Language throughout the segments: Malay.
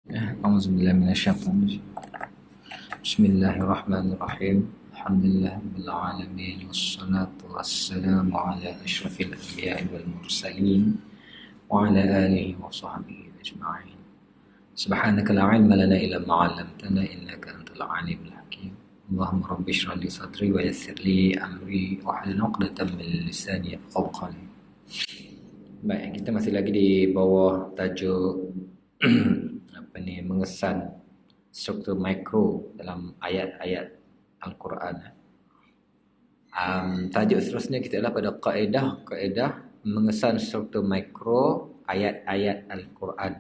A'udzubillahi minasyaitonir rajim. Bismillahirrahmanirrahim. Alhamdulillahirabbil alamin wassalatu wassalamu ala asyrafil anbiya'i wal mursalin wa ala alihi wa sahbihi ajma'in. Subhanaka la 'ilma lana illa ma 'allamtana innaka antal alimul hakim. Allahumma rabbi shrah li sadri wa yassir li amri wa hlul 'uqdatam min lisani yafqahu qawli. Baik, kita masih lagi di bawah tajuk mengesan struktur mikro dalam ayat-ayat Al-Quran. Tajuk seterusnya kita adalah pada kaedah mengesan struktur mikro ayat-ayat Al-Quran.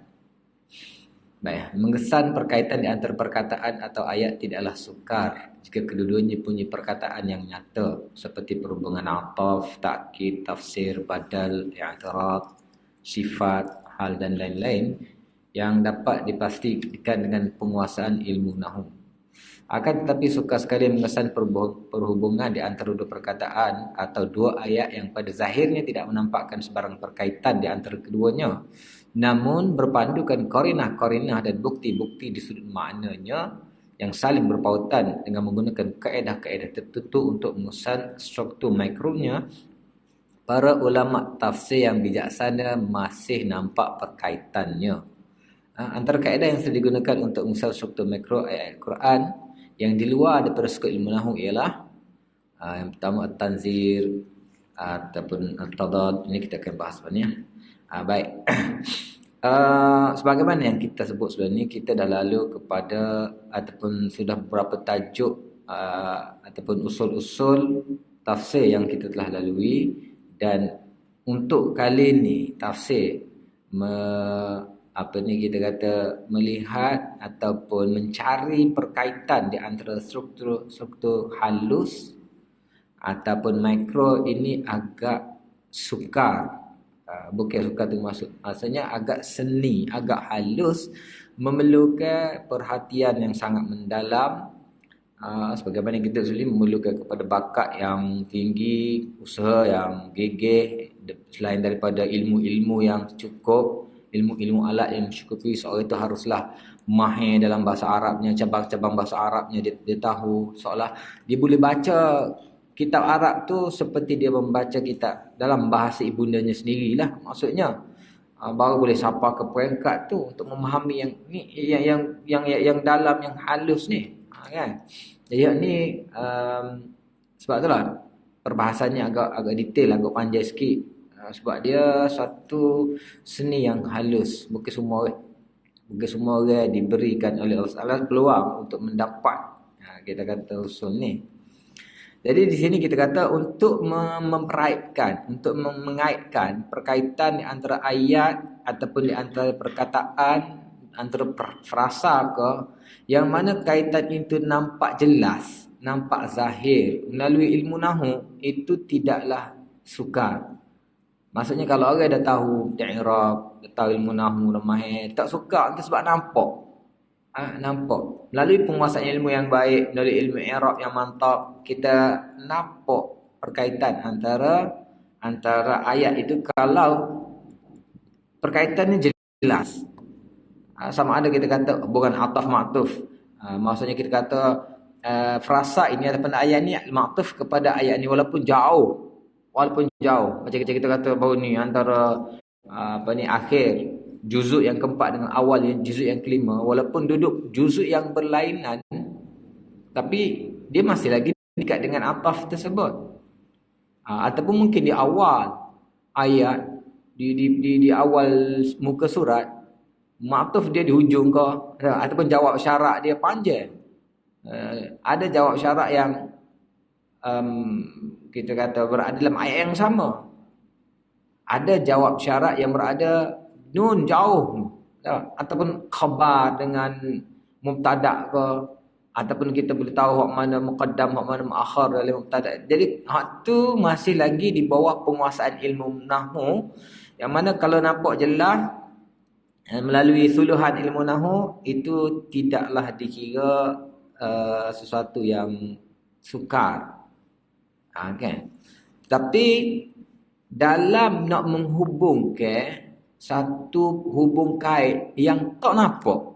Baik, mengesan perkaitan di antara perkataan atau ayat tidaklah sukar jika kedua-duanya punya perkataan yang nyata seperti perhubungan ataf, takkid, tafsir, badal, i'tirad, sifat, hal dan lain-lain yang dapat dipastikan dengan penguasaan ilmu nahwu. Akan tetapi sukar sekali mengesan perhubungan di antara dua perkataan atau dua ayat yang pada zahirnya tidak menampakkan sebarang perkaitan di antara keduanya, namun berpandukan qarinah-qarinah dan bukti-bukti di sudut maknanya yang saling berpautan dengan menggunakan kaedah-kaedah tertentu untuk mengesan struktur mikronya. Para ulama tafsir yang bijaksana masih nampak perkaitannya. Antara kaedah yang sering digunakan untuk mengesan struktur mikro ayat Al-Quran yang di luar daripada skop ilmu nahwu ialah yang pertama at-tanzir ataupun at-tadad. Ini kita akan bahas sebenarnya. Baik. Sebagaimana yang kita sebut sebelum ni, kita dah lalu kepada ataupun sudah beberapa tajuk ataupun usul-usul tafsir yang kita telah lalui, dan untuk kali ni tafsir kita kata melihat ataupun mencari perkaitan di antara struktur halus ataupun mikro ini agak sukar. Bukan sukar tu maksudnya agak seni, agak halus, memerlukan perhatian yang sangat mendalam. Sebagaimana kita sendiri memerlukan kepada bakat yang tinggi, usaha yang gigih, selain daripada ilmu-ilmu yang cukup, ilmu-ilmu alat yang mencukupi. Seorang itu haruslah mahir dalam bahasa Arabnya, cabang-cabang bahasa Arabnya dia tahu, seolah dia boleh baca kitab Arab tu seperti dia membaca kitab dalam bahasa ibundanya sendirilah. Maksudnya baru boleh sampai ke peringkat tu untuk memahami yang ni, yang dalam, yang halus ni, kan. Jadi ni sebab itulah perbahasannya agak detail, agak panjang sikit. Sebab dia satu seni yang halus. Bukan semua orang diberikan oleh Allah Taala peluang untuk mendapat, kita kata usul ni. Jadi di sini kita kata untuk memperkaitkan, untuk mengaitkan perkaitan di antara ayat ataupun di antara perkataan, antara frasa ke, yang mana kaitan itu nampak jelas, nampak zahir melalui ilmu nahwu, itu tidaklah sukar. Maksudnya kalau orang dah tahu i'rab, dah tahu ilmu nahwu, dah mahir, tak suka itu sebab nampak. Nampak. Melalui penguasaan ilmu yang baik, melalui ilmu i'rab yang mantap, kita nampak perkaitan antara ayat itu kalau perkaitannya jelas. Sama ada kita kata bukan ataf ma'tuf. Maksudnya kita kata frasa ini ataupun ayat ni ma'tuf kepada ayat ni walaupun jauh. Macam kita kata baru ni antara akhir juzuk yang keempat dengan awal juzuk yang kelima, walaupun duduk juzuk yang berlainan, tapi dia masih lagi dekat dengan ataf tersebut. Ataupun mungkin di awal ayat, di awal muka surat, ma'tuf dia di hujung ke, ataupun jawab syarat dia panjang. Ada jawab syarat yang kita kata berada dalam ayat yang sama. Ada jawab syarat yang berada nun jauh, ataupun khabar dengan mubtada ke, ataupun kita boleh tahu hak mana muqaddam, hak mana muakhir dalam mubtada. Jadi hak tu masih lagi di bawah penguasaan ilmu nahwu, yang mana kalau nampak jelas melalui suluhan ilmu nahwu, itu tidaklah dikira sesuatu yang sukar. Kan? Tapi dalam nak menghubungkan satu hubung kait yang tak nampak,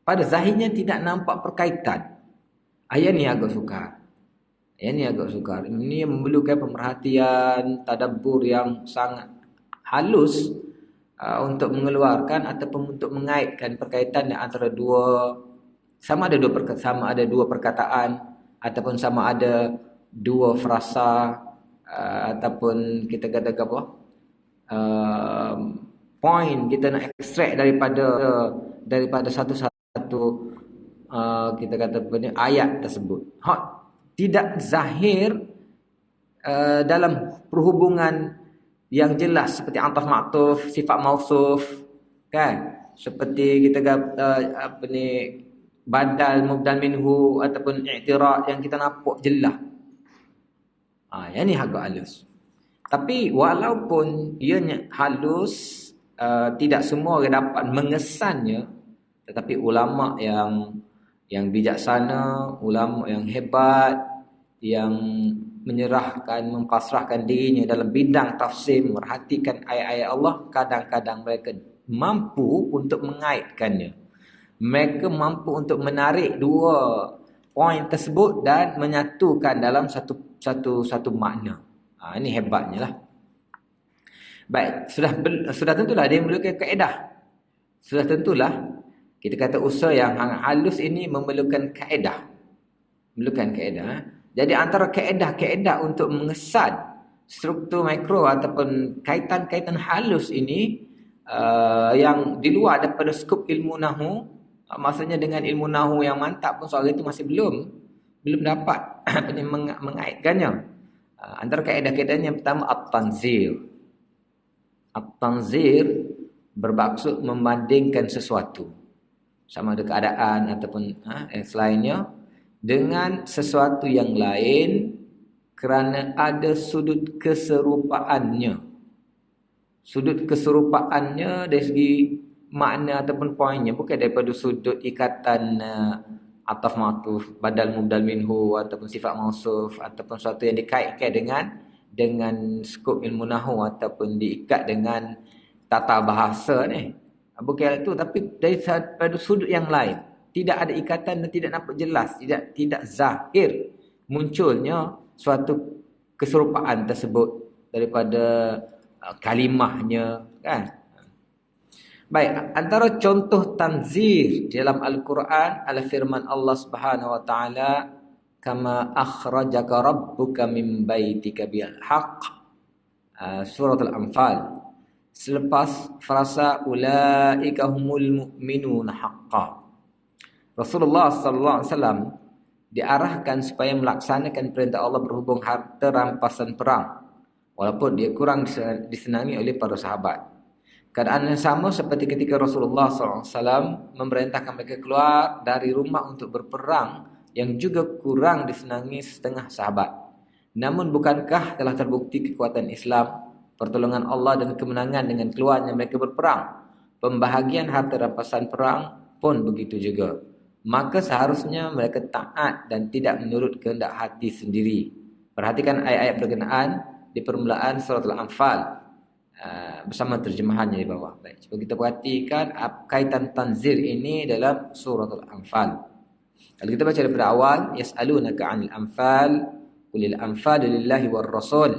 pada zahirnya tidak nampak perkaitan. Ayat ni agak sukar. Ini memerlukan pemerhatian, tadabbur yang sangat halus untuk mengeluarkan ataupun untuk mengaitkan perkaitan antara sama ada dua perkataan ataupun sama ada dua frasa ataupun kita katakan apa? Point kita nak extract daripada satu-satu kita kata ayat tersebut. Tidak zahir dalam perhubungan yang jelas seperti ataf ma'tuf, sifat mausuf, kan? Seperti kita kata badal mubdal minhu ataupun i'tirad yang kita nampak jelas. Yang ni agak halus. Tapi walaupun ianya halus, tidak semua orang dapat mengesannya, tetapi ulama yang bijaksana, ulama yang hebat, yang menyerahkan, mempasrahkan dirinya dalam bidang tafsir, merhatikan ayat-ayat Allah, kadang-kadang mereka mampu untuk mengaitkannya. Mereka mampu untuk menarik dua poin tersebut dan menyatukan dalam satu makna. Ini hebatnya lah. Baik, sudah tentulah dia memerlukan kaedah. Sudah tentulah kita kata usaha yang halus ini memerlukan kaedah. Jadi antara kaedah untuk mengesan struktur mikro ataupun kaitan-kaitan halus ini yang di luar daripada skop ilmu nahu, maksudnya dengan ilmu nahu yang mantap pun soal itu masih belum dapat mengaitkannya. Antara kaedah-kaedahnya yang pertama at-tanzir. At-tanzir bermaksud membandingkan sesuatu, sama ada keadaan ataupun yang selainnya, dengan sesuatu yang lain kerana ada sudut keserupaannya. Sudut keserupaannya dari segi makna ataupun poinnya, bukan daripada sudut ikatan ataf ma'tuf, badal mubdal minhu ataupun sifat mausuf ataupun sesuatu yang dikaitkan dengan skop ilmu nahwu ataupun diikat dengan tata bahasa ni. Bukan itu, tapi daripada sudut yang lain. Tidak ada ikatan dan tidak nampak jelas, tidak zahir munculnya suatu keserupaan tersebut daripada kalimahnya, kan? Baik, antara contoh tanzir dalam Al-Quran adalah firman Allah Subhanahu wa taala, kama akhrajaka rabbuka min baitika bil haqq, surah Al-Anfal. Selepas frasa ulaika humul mu'minuna haqqan, Rasulullah sallallahu alaihi wasallam diarahkan supaya melaksanakan perintah Allah berhubung harta rampasan perang, walaupun dia kurang disenangi oleh para sahabat. Keadaan yang sama seperti ketika Rasulullah SAW memerintahkan mereka keluar dari rumah untuk berperang, yang juga kurang disenangi setengah sahabat. Namun bukankah telah terbukti kekuatan Islam, pertolongan Allah dan kemenangan dengan keluarnya mereka berperang? Pembahagian harta rampasan perang pun begitu juga. Maka seharusnya mereka taat dan tidak menurut kehendak hati sendiri. Perhatikan ayat-ayat berkenaan di permulaan surat Al-Anfal bersama terjemahannya di bawah. Baik, coba kita perhatikan kaitan tanzir ini dalam surat Al-Anfal. Kalau kita baca daripada awal, yas'alunaka 'anil anfal qulil anfalu lillahi war rasul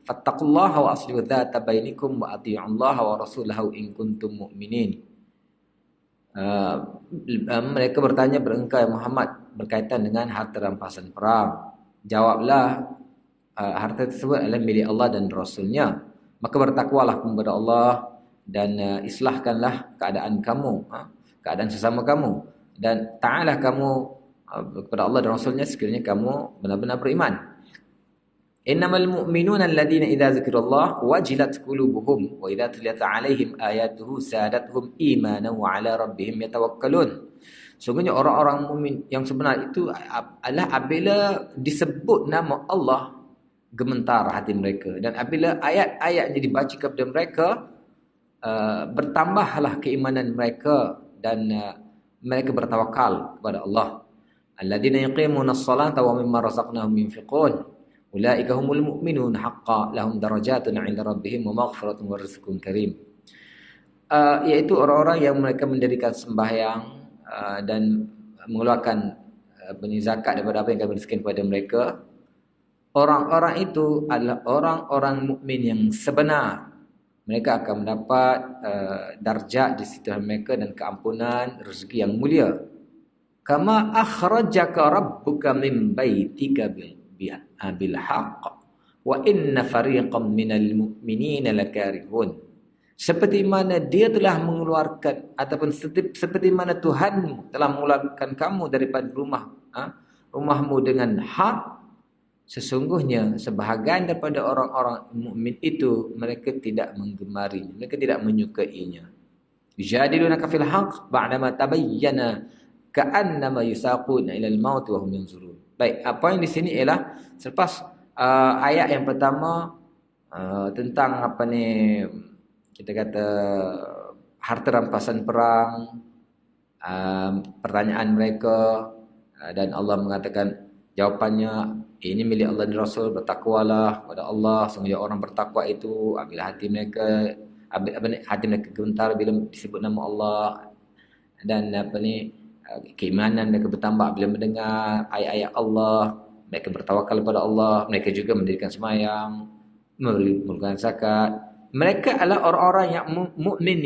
fattaqullaha wa aslihu dzata bainakum wa athi'ullaha wa rasulahu in kuntum mu'minin. Mereka bertanya berengkau Muhammad berkaitan dengan harta rampasan perang. Jawablah, harta tersebut adalah milik Allah dan Rasulnya. Maka bertakwalah kepada Allah dan islahkanlah keadaan kamu, keadaan sesama kamu, dan ta'alah kamu kepada Allah dan Rasulnya sekiranya kamu benar-benar beriman. Innamal mu'minuna alladhina idza dzikirallah wajilat qulubuhum wa idza tuliyat 'alaihim ayatuhu zadatuhum imanan wa 'ala rabbihim yatawakkalun. Sungguhnya orang-orang mukmin yang sebenar itu adalah apabila disebut nama Allah gementar hati mereka, dan apabila ayat-ayatnya dibaca kepada mereka bertambahlah keimanan mereka dan mereka bertawakal kepada Allah. Alladzina yuqimuna as-salata wa mimma razaqnahum yunfiqun ulaika humul mu'minun haqqan lahum darajatun 'inda rabbihim wa maghfiratun wa rizqun karim. Yaitu orang-orang yang mereka mendirikan sembahyang dan mengeluarkan zakat daripada apa yang kami rizkikan kepada mereka, orang-orang itu adalah orang-orang mukmin yang sebenar. Mereka akan mendapat darjat di sisi Tuhan mereka dan keampunan, rezeki yang mulia. Kama akhrajaka rabbuka min baitika bil haqq wa inna fariqam minal mu'minina lakarihun. Seperti mana dia telah mengeluarkan ataupun seperti mana Tuhanmu telah mengeluarkan kamu daripada rumahmu dengan hak, sesungguhnya sebahagian daripada orang-orang mukmin itu mereka tidak menggemarinya, mereka tidak menyukainya. Yujadilunaka fil haqq ba'dama tabayyana ka'annama yusaquna ilal maut wa hum yanzurun. Baik, apa yang di sini ialah selepas ayat yang pertama tentang apa ni, kita kata harta rampasan perang, pertanyaan mereka, dan Allah mengatakan jawapannya, ini milik Allah dan Rasul, bertakwalah kepada Allah, sungguh orang bertakwa itu apabila hati mereka gemetar bila disebut nama Allah, dan keimanan mereka bertambah bila mendengar ayat-ayat Allah, mereka bertawakal kepada Allah, mereka juga mendirikan sembahyang, mengeluarkan zakat. Mereka adalah orang-orang yang mukmin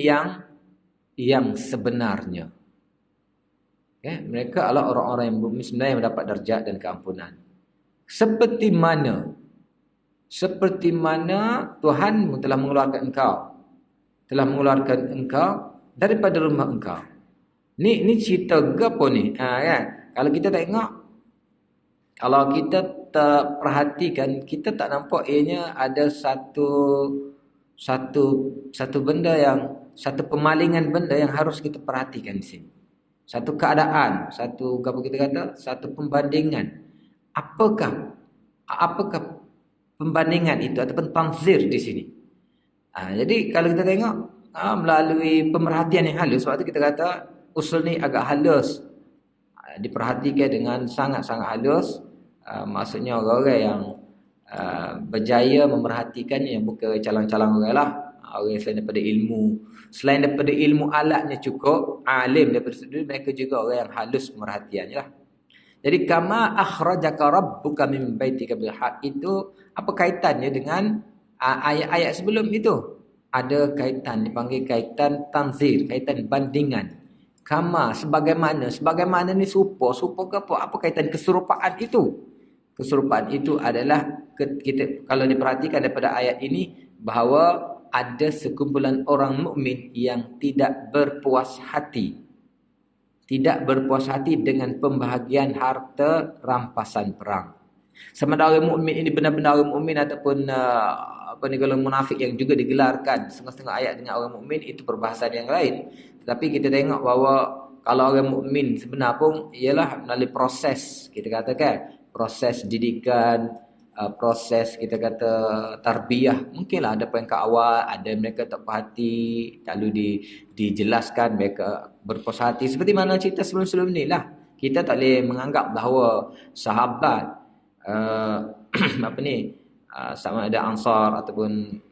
yang sebenarnya. Okay? Mereka adalah orang-orang yang mukmin sebenarnya yang mendapat darjat dan keampunan. Seperti mana Tuhan telah mengeluarkan engkau daripada rumah engkau. Ni cerita gapo ni? Kan? Kalau kita tengok, kalau kita tak perhatikan, kita tak nampak ianya ada satu benda satu pemalingan benda yang harus kita perhatikan di sini. Satu keadaan, satu pembandingan. Apakah pembandingan itu ataupun tanzir di sini? Jadi kalau kita tengok melalui pemerhatian yang halus, sebab itu kita kata usul ni agak halus, diperhatikan dengan sangat-sangat halus. Maksudnya orang-orang yang berjaya memerhatikannya, bukan calang-calang orang lah, orang selain daripada ilmu alatnya cukup, alim daripada situ, mereka juga orang yang halus pemerhatiannya lah. Jadi kama akhrajaka rabbuka min baitika bil haqq, itu apa kaitannya dengan ayat-ayat sebelum itu? Ada kaitan, dipanggil kaitan tanzir, kaitan bandingan. Kama sebagaimana ni serupa ke apa? Apa kaitan keserupaan itu? Keserupaan itu adalah kita kalau diperhatikan daripada ayat ini, bahawa ada sekumpulan orang mukmin yang tidak berpuas hati. Tidak berpuas hati dengan pembahagian harta rampasan perang. Sama ada orang mukmin ini benar-benar orang mukmin ataupun kalau munafik yang juga digelarkan setengah-setengah ayat dengan orang mukmin, itu perbahasan yang lain. Tetapi kita tengok bahawa kalau orang mukmin sebenar pun ialah melalui proses, kita katakan proses didikan, proses kita kata tarbiyah. Mungkinlah ada peringkat awal, ada mereka tak puas hati, lalu dijelaskan mereka berpuas hati. Seperti mana cerita sebelum-sebelum ni lah. Kita tak boleh menganggap bahawa sahabat sama ada Ansar ataupun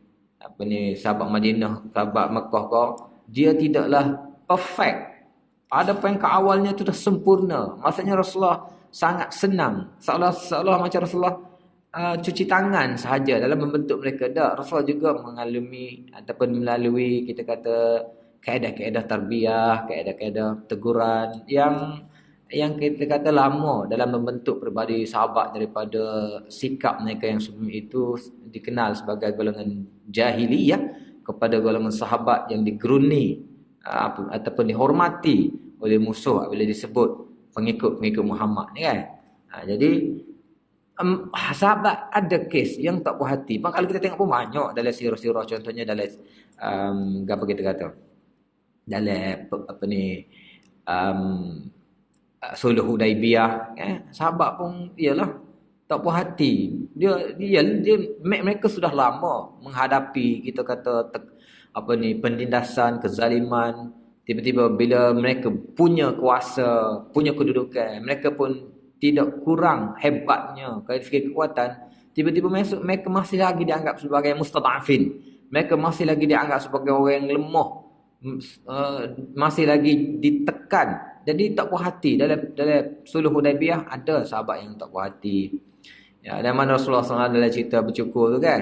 sahabat Madinah, sahabat Mekah dia tidaklah perfect. Ada peringkat awalnya tu dah sempurna. Maksudnya Rasulullah sangat senang, seolah macam Rasulullah cuci tangan sahaja dalam membentuk mereka. Rasulullah juga mengalami ataupun melalui kita kata kaedah-kaedah tarbiyah, kaedah-kaedah teguran yang kita kata lama dalam membentuk peribadi sahabat, daripada sikap mereka yang sebelum itu dikenal sebagai golongan jahiliyah kepada golongan sahabat yang digeruni ataupun dihormati oleh musuh bila disebut pengikut Muhammad ni kan. Jadi sahabat ada kes yang tak puas hati. Kalau kita tengok pun banyak dalam sirah-sirah, contohnya dalam apa kita kata dalam Sulh Hudaibiyah, sahabat pun iyalah tak puas hati. Dia mereka sudah lama menghadapi kita kata penindasan, kezaliman. Tiba-tiba bila mereka punya kuasa, punya kedudukan, mereka pun tidak kurang hebatnya dari segi kekuatan, tiba-tiba mereka masih lagi dianggap sebagai mustad'afin. Mereka masih lagi dianggap sebagai orang yang lemah, masih lagi ditekan jadi tak puas hati. Dalam Sulh Hudaibiyah ada sahabat yang tak puas hati. Ya, dan mana Rasulullah SAW dalam cerita bercukur tu kan.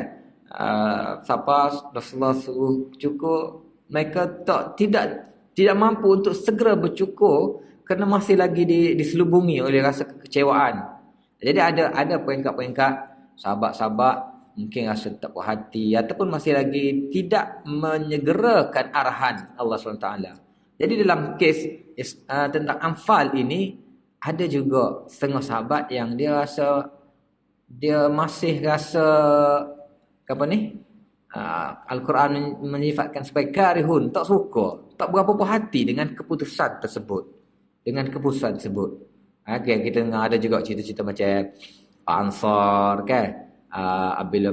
Siapa Rasulullah suruh bercukur, mereka tidak mampu untuk segera bercukur kerana masih lagi diselubungi oleh rasa kekecewaan. Jadi ada peringkat-peringkat sahabat-sahabat mungkin rasa tak puas hati ataupun masih lagi tidak menyegerakan arahan Allah SWT. Jadi dalam kes tentang Anfal ini, ada juga setengah sahabat yang dia masih rasa apa ni, Al-Quran menyifatkan sebagai karihun, tak suka, tak berapa puas hati dengan keputusan tersebut. Okay, kita dengar ada juga cerita-cerita macam Ansar kan. Apabila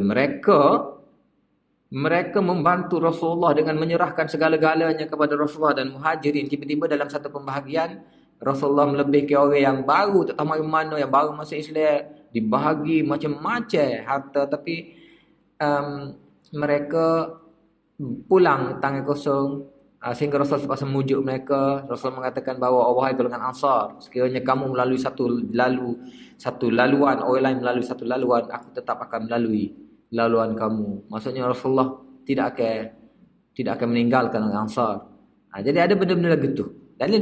mereka membantu Rasulullah dengan menyerahkan segala-galanya kepada Rasulullah dan Muhajirin, tiba-tiba dalam satu pembahagian Rasulullah melebihkan orang yang baru, tak tahu mana yang baru masuk Islam, dibahagi macam-macam harta, tapi mereka pulang tangan kosong. Sehingga Rasul sempat memujuk mereka. Rasul mengatakan bahawa wahai golongan Ansar, sekiranya kamu melalui satu laluan, orang lain melalui satu laluan, aku tetap akan melalui laluan kamu. Maksudnya Rasulullah tidak akan meninggalkan orang Ansar. Jadi ada benda-benda gitu. Dan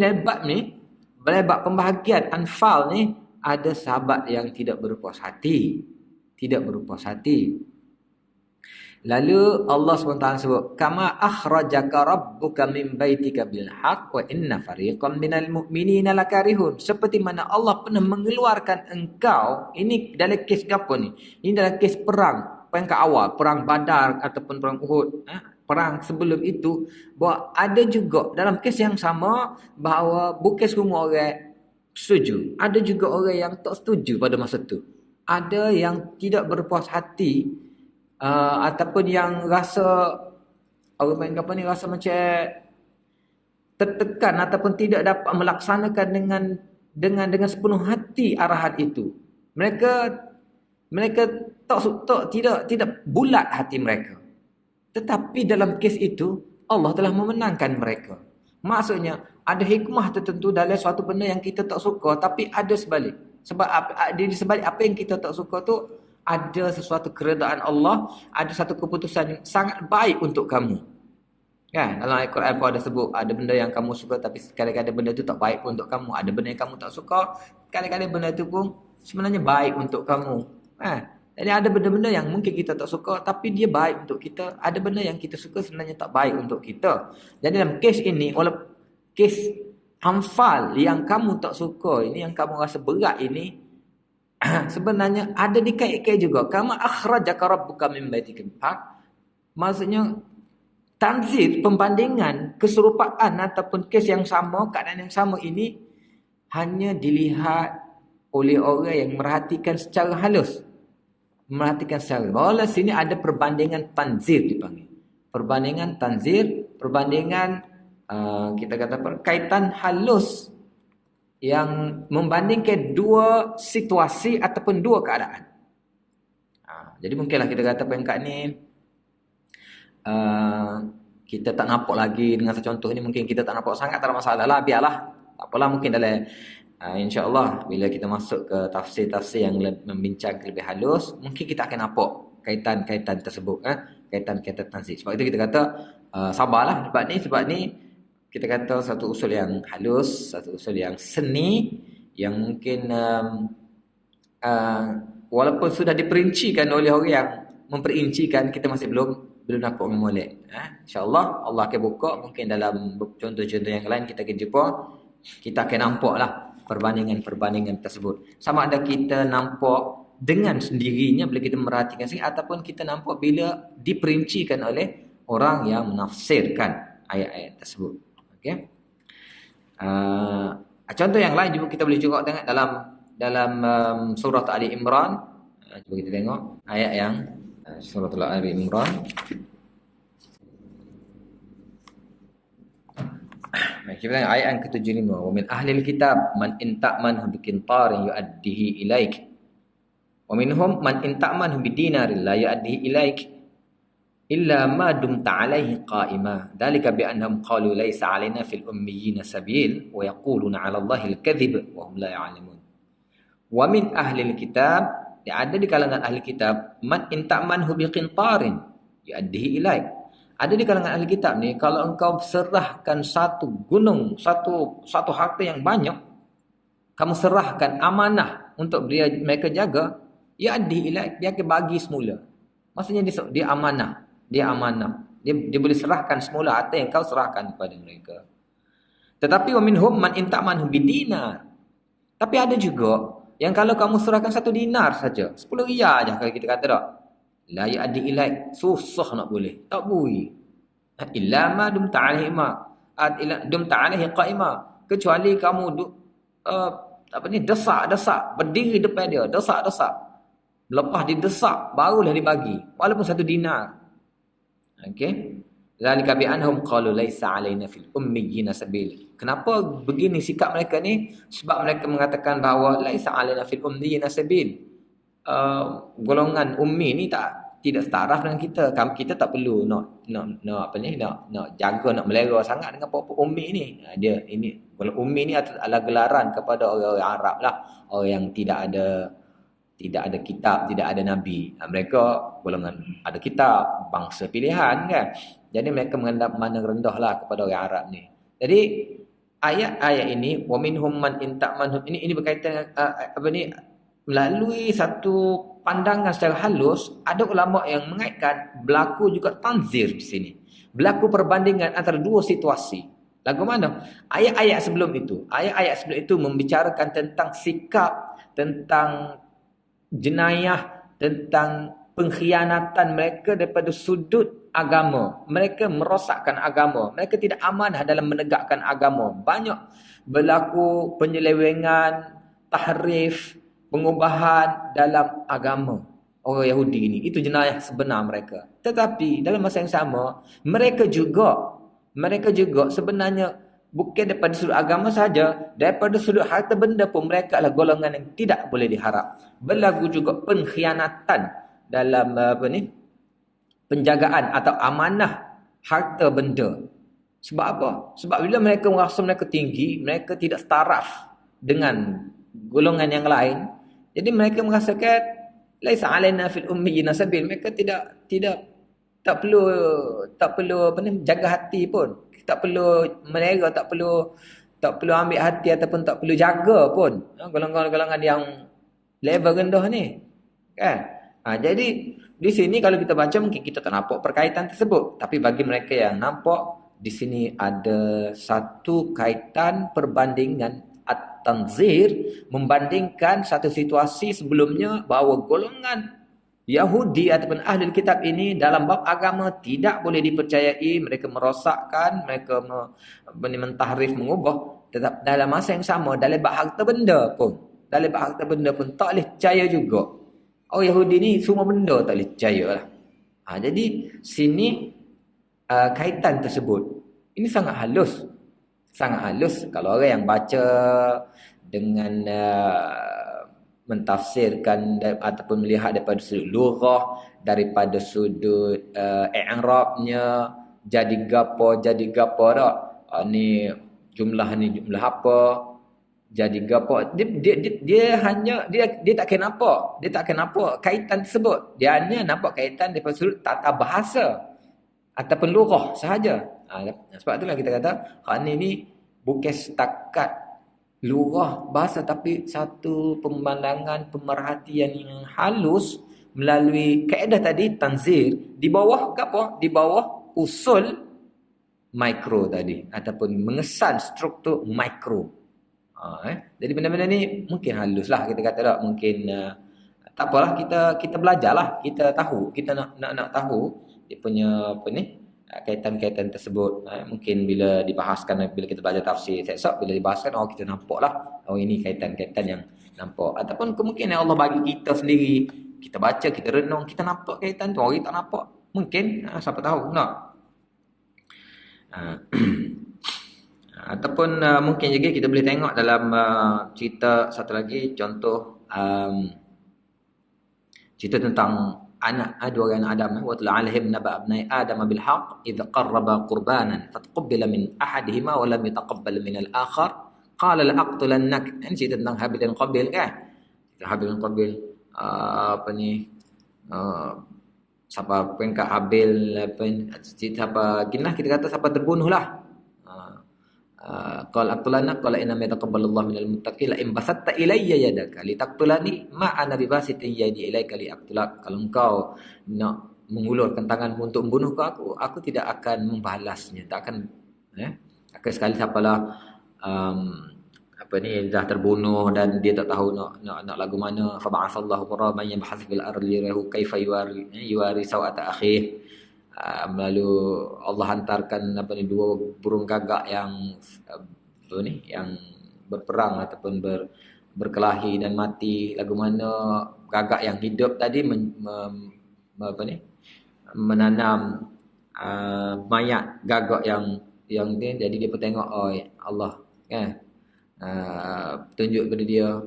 dalam bab pembahagian Anfal ni, ada sahabat yang tidak berpuas hati. Lalu Allah SWT sebut, kama akhrajaka rabbuka min baitika bil haqq wa inna fariqam minal mu'minina lakarihun. Seperti mana Allah pernah mengeluarkan engkau, ini dalam kes apa ni? Ini dalam kes perang ke awal, perang Badar ataupun perang Uhud, perang sebelum itu, bahawa ada juga dalam kes yang sama bahawa bukan semua orang setuju. Ada juga orang yang tak setuju pada masa itu. Ada yang tidak berpuas hati, ataupun yang rasa rasa macam tertekan ataupun tidak dapat melaksanakan dengan sepenuh hati arahan itu. Mereka tidak bulat hati mereka. Tetapi dalam kes itu Allah telah memenangkan mereka. Maksudnya ada hikmah tertentu dalam suatu benda yang kita tak suka, tapi ada sebalik. Sebab di sebalik apa yang kita tak suka tu ada sesuatu keredaan Allah, ada satu keputusan yang sangat baik untuk kamu. Kan? Dalam Al-Quran pun ada sebut, ada benda yang kamu suka tapi kadang-kadang benda itu tak baik pun untuk kamu. Ada benda yang kamu tak suka, kadang-kadang benda itu pun sebenarnya baik untuk kamu. Jadi ada benda-benda yang mungkin kita tak suka tapi dia baik untuk kita. Ada benda yang kita suka sebenarnya tak baik untuk kita. Jadi dalam kes ini, walaupun kes Anfal yang kamu tak suka ini, yang kamu rasa berat ini, sebenarnya ada dikait-kait juga. Kama akhrajaka rabbuka min baitika bil haqq. Maksudnya tanzil, pembandingan, keserupaan ataupun kes yang sama, keadaan yang sama ini hanya dilihat oleh orang yang merhatikan secara halus. Oleh sini ada perbandingan tanzir dipanggil. Perbandingan tanzir, perbandingan kita kata kaitan halus yang membandingkan dua situasi ataupun dua keadaan. Jadi mungkinlah kita kata peringkat ni kita tak nampak lagi dengan contoh ni, mungkin kita tak nampak sangat, tak ada masalah lah, biarlah. Tak apalah, mungkin dalam insya-Allah bila kita masuk ke tafsir-tafsir yang membincang lebih halus, mungkin kita akan nampak kaitan-kaitan tersebut, kaitan-kaitan tanzil. Sebab itu kita kata sabarlah sebab ni kita kata satu usul yang halus, satu usul yang seni, yang mungkin walaupun sudah diperincikan oleh orang yang memperincikan, kita masih belum nampak dengan molek. InsyaAllah Allah akan buka, mungkin dalam contoh-contoh yang lain kita akan jumpa, kita akan nampak lah perbandingan tersebut. Sama ada kita nampak dengan sendirinya bila kita merhatikan sendiri, ataupun kita nampak bila diperincikan oleh orang yang menafsirkan ayat-ayat tersebut. Okay. Contoh yang lain juga kita boleh juga tengok dalam surah Ali Imran. Cuba kita tengok ayat yang surah Ali Imran. Kita tengok ayat yang ke-75. Wa min ahlil kitab man in ta'manhu biqintarin yu'addihi ilaik. Wa minhum man in ta'manhu bidinarin la yu'addihi ilaik. illa ma dumta alaihi qa'ima dzalika bi annahum qalu laisa alaina fil ummiyina sabil wa yaquluna 'ala Allahi al-kadhib wa hum la ya'lamun. Wa min ahli kitab, ada di kalangan ahli kitab, man in ta'manhu biqintarin yu'addihi ilaik. Ada di kalangan ahli kitab ni, kalau engkau serahkan satu gunung, satu harta yang banyak, kamu serahkan amanah untuk mereka jaga, yu'addihi ilaik, dia akan bagi semula. Maksudnya dia amanah, dia amanah. Dia boleh serahkan semula harta yang kau serahkan kepada mereka. Tetapi wa minhum man in ta'manhu bidinar. Tapi ada juga yang kalau kamu serahkan 1 dinar saja, 10 riyal aja kalau kita kata tak, la ya'di ilaik, susah nak boleh, tak boleh. Illa ma dumta alaihi illa dumta alaihi qa'ima, kecuali kamu desak berdiri depan dia, desak, lepas didesak barulah dibagi, walaupun 1 dinar. Okey, zalika bi anhum qalu laisa alaina fil ummiyina sabil. Kenapa begini sikap mereka ni? Sebab mereka mengatakan bahawa laisa alaina fil ummiyina sabil. Golongan ummi ni tidak setaraf dengan kita. Kita tak perlu nak jaga, nak melera sangat dengan apa-apa ummi ni. Golongan ummi ni adalah gelaran kepada orang-orang Arab lah, orang yang tidak ada kitab, tidak ada nabi. Mereka golongan ada kitab, bangsa pilihan kan. Jadi mereka menganggap mana rendahlah kepada orang Arab ni. Jadi ayat-ayat ini wa minhum man in ta'manhu, ini berkaitan melalui satu pandangan secara halus. Ada ulama yang mengaitkan berlaku juga tanzir di sini. Berlaku perbandingan antara dua situasi. Lagu mana? Ayat-ayat sebelum itu membicarakan tentang sikap, tentang jenayah, tentang pengkhianatan mereka daripada sudut agama. Mereka merosakkan agama. Mereka tidak amanah dalam menegakkan agama. Banyak berlaku penyelewengan, tahrif, pengubahan dalam agama orang Yahudi ini. Itu jenayah sebenar mereka. Tetapi dalam masa yang sama, mereka juga sebenarnya bukan daripada sudut agama saja, daripada sudut harta benda pun mereka adalah golongan yang tidak boleh diharap. Berlaku juga pengkhianatan dalam penjagaan atau amanah harta benda. Sebab apa? Sebab bila mereka merasa mereka tinggi, mereka tidak setaraf dengan golongan yang lain. Jadi mereka merasakan laisa alaina fil ummiyina sabil. Mereka tak perlu jaga hati pun. Tak perlu melera, tak perlu ambil hati ataupun tak perlu jaga pun golongan-golongan yang level rendah ni. Kan? Jadi di sini kalau kita baca mungkin kita tak nampak perkaitan tersebut, tapi bagi mereka yang nampak, di sini ada satu kaitan perbandingan at-tanzir, membandingkan satu situasi sebelumnya bahawa golongan Yahudi ataupun ahli kitab ini dalam bab agama tidak boleh dipercayai. Mereka merosakkan, mereka mentahrif, mengubah. Tetap dalam masa yang sama dalam bab harta benda pun tak boleh percaya juga. Orang Yahudi ni semua benda tak boleh percaya lah. Jadi sini kaitan tersebut ini sangat halus. Kalau orang yang baca dengan mentafsirkan ataupun melihat daripada sudut lughah, daripada sudut i'rabnya, jadi gapo tak, ni jumlah apa, jadi gapo, dia tak akan nampak kaitan tersebut. Dia hanya nampak kaitan daripada sudut tata bahasa ataupun lughah sahaja. Sebab itulah kita kata ni bukan setakat lughah bahasa, tapi satu pemandangan, pemerhatian yang halus melalui kaedah tadi tanzir di bawah apa? Di bawah usul mikro tadi ataupun mengesan struktur mikro. Jadi benda-benda ni mungkin halus lah kita kata tak, mungkin tak apalah, kita belajarlah, kita tahu, kita nak tahu dia punya kaitan-kaitan tersebut. Mungkin bila dibahaskan, bila kita belajar tafsir esok, bila dibahaskan kita nampaklah ini kaitan-kaitan yang nampak, ataupun kemungkinan Allah bagi kita sendiri, kita baca, kita renung, kita nampak kaitan tu, orang tak nampak, mungkin siapa tahu nak. Ataupun mungkin juga kita boleh tengok dalam cerita satu lagi, contoh cerita tentang anak dua orang Adam, wa tala alaihim naba abnai Adam bil haqq idh qarraba qurbanan fataqabbala min ahadihima wa lam yataqabbal min al-akhar qala la aqtulannak. Ini cerita tentang Habil dan Qabil kan. Habil dan Qabil apa ni siapa pengkat Habil apa siapa ginah kita kata siapa terbunuhlah. Qala aqtulannak qala inna ma yataqabbalullahu minal muttaqin la in basatta ilayya yadaka litaqtulani ma ana bibasitin yadi ilaika liaqtulak. Kalau engkau nak mengulurkan tanganmu untuk membunuhku, aku tidak akan membalasnya, tak akan akan sekali siapalah apa ni dah terbunuh dan dia tak tahu nak lagu mana, fa ba'atsallahu ghuraban yabhath fil ardi yarahu kaifa yuwari sawata akhih. Lalu Allah hantarkan apa ni dua burung gagak yang apa ni yang berperang ataupun berkelahi dan mati. Lagu mana gagak yang hidup tadi apa ni menanam mayat gagak yang ni, jadi dia pun tengok oh Allah kan tunjuk kepada dia.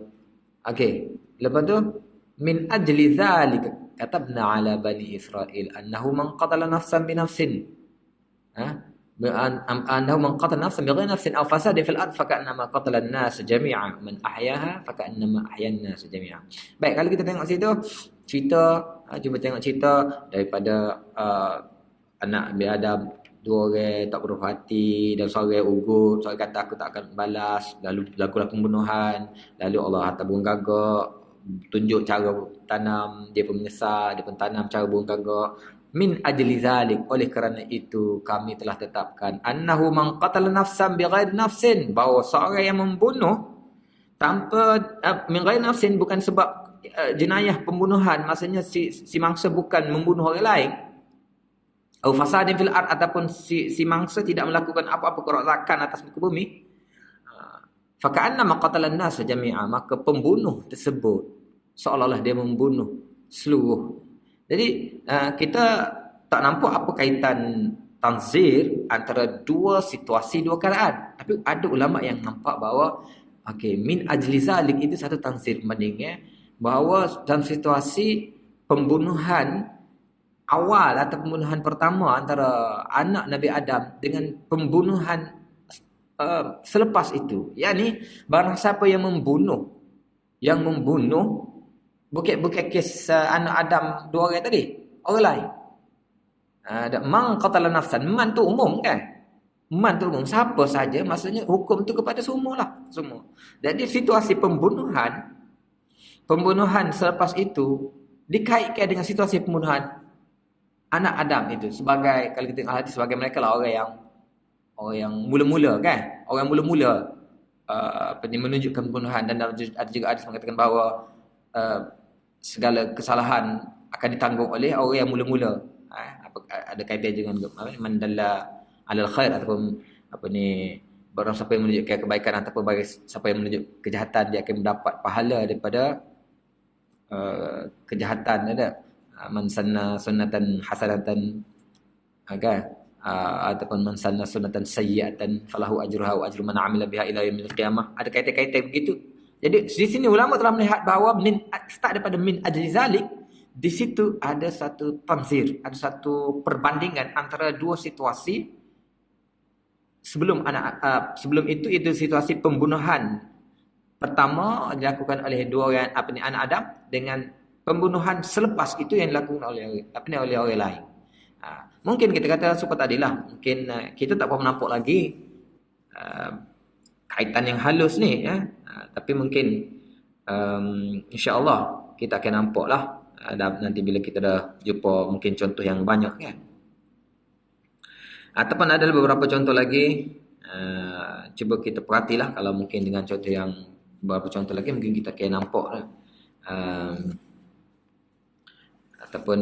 Okey, lepas tu min ajli zalika katabna ala bani Israel annahu man qatala nafsan binafsin annahu man qatala nafsan bighayri nafsin aw fasada fil ard fakannama qatala an-nas jami'a man ahyaha fakannama ahya an-nas jami'a. Baik, kalau kita tengok situ cerita, cuba tengok cerita daripada anak Nabi Adam, dua orang tak berhati hati dan seorang ugut, seorang kata aku tak akan balas, lalu berlakulah pembunuhan, lalu Allah hantar burung gagak tunjuk cara tanam, dia pun menyesal, dia pun tanam cara burung gagak. Min ajli zalik, oleh kerana itu kami telah tetapkan annahu man qatala nafsan bighairi nafsin, bahawa seorang yang membunuh tanpa min ghairi nafsin, bukan sebab jenayah pembunuhan, maksudnya si mangsa bukan membunuh orang lain, atau fasadin fil ard, ataupun si mangsa tidak melakukan apa-apa kerosakan atas muka bumi, faka'annama qatala an-nas jami'a, maka pembunuh tersebut seolah-olah dia membunuh seluruh. Jadi kita tak nampak apa kaitan tanzir antara dua situasi, dua keadaan. Tapi ada ulama yang nampak bahawa okey, min ajli zalik itu satu tanzir bandingnya, bahawa dalam situasi pembunuhan awal atau pembunuhan pertama antara anak Nabi Adam dengan pembunuhan selepas itu, yakni barang siapa yang membunuh bukan kes anak Adam dua orang tadi, orang lain. Man qatala nafsan, man tu umum kan? Man tu umum, siapa saja, maksudnya hukum tu kepada semua. Jadi situasi pembunuhan selepas itu dikaitkan dengan situasi pembunuhan anak Adam itu, sebagai, kalau kita tengok hadis, sebagai mereka lah orang yang mula-mula kan, orang mula-mula menunjukkan pembunuhan. Dan ada juga hadis mengatakan bahawa segala kesalahan akan ditanggung oleh orang yang mula-mula. Ada kaitan dengan mandalla alal khair, ataupun barang siapa yang menunjukkan kebaikan ataupun bagi siapa yang menunjuk kejahatan, dia akan mendapat pahala daripada kejahatan. Ada man sanna sunnatan hasanatan ataupun man sanna sunnatan sayyi'atan falahu ajruha wa ajru man 'amila biha ila yaumil qiyamah. Ada kaitan-kaitan begitu. Jadi di sini ulama telah melihat bahawa start daripada min ajli zalik, di situ ada satu tanzir, ada satu perbandingan antara dua situasi. Sebelum itu situasi pembunuhan pertama dilakukan oleh dua orang anak Adam, dengan pembunuhan selepas itu yang dilakukan oleh orang lain. Mungkin kita kata seperti tadilah, mungkin kita tak pernah nampak lagi kaitan yang halus ni tapi mungkin insya-Allah kita akan nampaklah nanti bila kita dah jumpa mungkin contoh yang banyak kan. Ataupun ada beberapa contoh lagi, cuba kita perhatilah, kalau mungkin dengan contoh yang beberapa contoh lagi mungkin kita akan nampak ataupun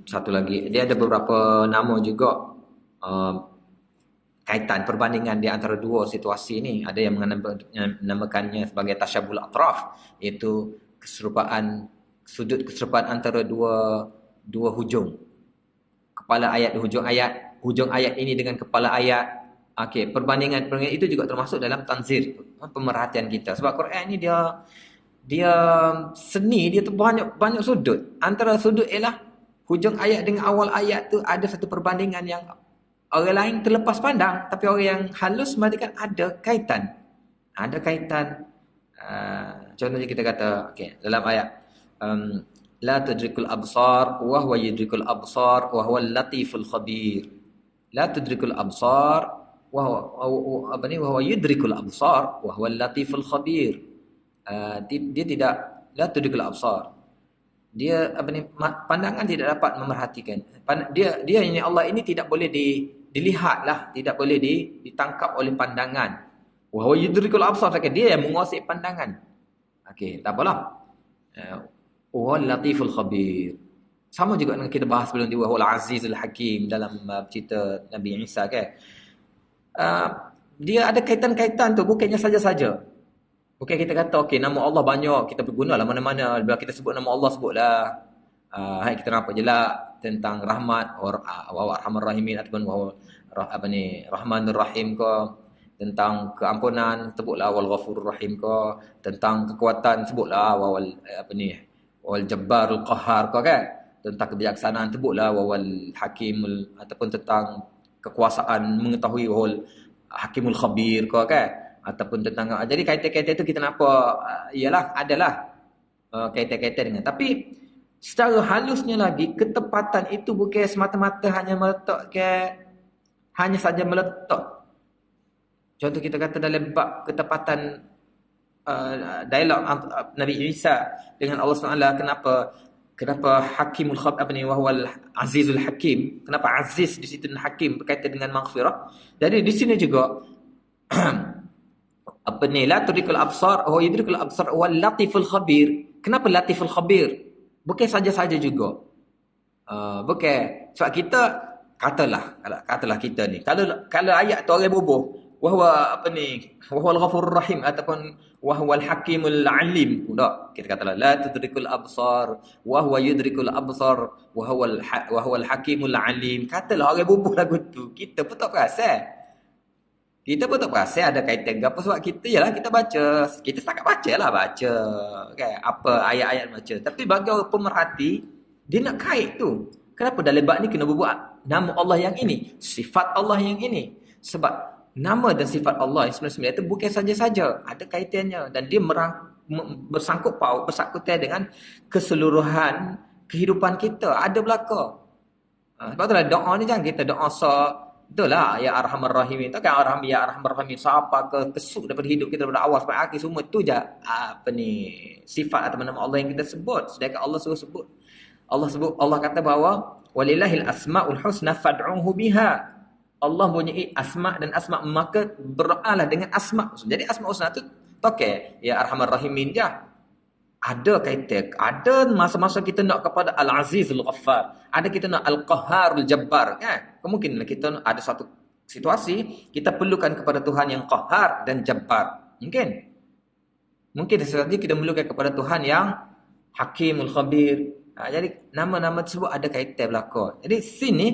satu lagi, dia ada beberapa nama juga kaitan perbandingan di antara dua situasi ni. Ada yang menamakannya sebagai tasyabul atraf, iaitu sudut keserupaan antara dua hujung kepala ayat, hujung ayat ini dengan kepala ayat. Okey, perbandingan itu juga termasuk dalam tanzir, pemerhatian kita. Sebab Quran ni dia seni, dia tu banyak sudut. Antara sudut ialah hujung ayat dengan awal ayat tu ada satu perbandingan yang orang lain terlepas pandang, tapi orang yang halus mereka ada kaitan. Ada kaitan. Contohnya kita kata, okay, dalam ayat la tudrikul absar wa huwa yudrikul absar wa huwa latiful khabir. La tudrikul absar wa huwa wa huwa yudrikul absar wa huwa latiful khabir. Dia tidak, la tudrikul absar. Dia pandangan tidak dapat memerhatikan. Dia ini Allah ini tidak boleh dilihatlah, tidak boleh ditangkap oleh pandangan. Wa huwa yudrikul absar, dia yang menguasai pandangan. Okey, tak apalah. Wa latiful khabir. Sama juga dengan kita bahas sebelum ni, wa huwal azizul hakim dalam cerita Nabi Isa kan. Dia ada kaitan-kaitan tu, bukannya saja-saja. Bukan kita kata okey nama Allah banyak, kita bergunalah mana-mana, bila kita sebut nama Allah sebutlah. Hai kita nampak je lah tentang rahmat wa arhamar rahimin ataupun wa rahmanur rahim ke, tentang keampunan sebutlah wal ghafurur rahim ke, tentang kekuatan sebutlah wal wal jabbarul qahhar ke kan, tentang kebijaksanaan sebutlah wal hakimul, ataupun tentang kekuasaan mengetahui wal hakimul khabir ke kan, ataupun tentang jadi kaitan-kaitan itu kita nampak ialah adalah kaitan-kaitan dengan, tapi secara halusnya lagi ketepatan itu bukan semata-mata hanya meletak ke hanya saja meletak. Contoh kita kata dalam bab ketepatan dialog Nabi Isa dengan Allah SWT, kenapa Hakimul Khabir wa huwal Azizul Hakim, kenapa Aziz di situ dan Hakim berkaitan dengan maghfirah. Jadi di sini juga la tudrikul absar wa yudrikul absar wal latiful khabir. Kenapa latiful khabir? Bukan saja-saja juga. Bukan sebab kita katalah kita ni kalau ayat tu orang boboh wahwa wahwal ghafurur rahim ataupun wahwal hakimul alim, tak, kita katalah la tudrikul absar wahwa yudrikul absar wahwal hakimul alim, katalah orang boboh lagu tu, kita pun tak perasan. Kita pun tak perasan ada kaitan ke apa, sebab kita ialah kita baca, kita setakat baca kan apa ayat-ayat baca, tapi bagi orang pemerhati dia nak kait tu. Kenapa dalam bab ni kena berbuat nama Allah yang ini, sifat Allah yang ini? Sebab nama dan sifat Allah yang sebenarnya itu bukan saja-saja, ada kaitannya, dan dia bersangkut bersangkutan dengan keseluruhan kehidupan kita, ada belaka. Sebab itulah doa ni jangan kita doa itulah ya arhamar rahimin, takkan ya arhamar rahimin siapa kesuk daripada hidup kita daripada awal sampai akhir, semua tu je sifat atau nama Allah yang kita sebut. Sedangkan Allah suruh sebut, Allah kata bahawa walillahil asmaul husna fad'uhu biha. Allah punya asma dan asma, maka berdoalah dengan asma. Jadi asma husna tu okey ya arhamar rahimin je. Ada kaitan, ada masa-masa kita nak kepada Al-Azizul Ghaffar, ada kita nak Al-Qahharul Jabbar kan. Kemungkinan kita ada satu situasi kita perlukan kepada Tuhan yang Qahhar dan Jabbar. Mungkin sesuatu kita perlukan kepada Tuhan yang Hakimul Khabir. Jadi nama-nama tersebut ada kaitan belaka. Jadi sini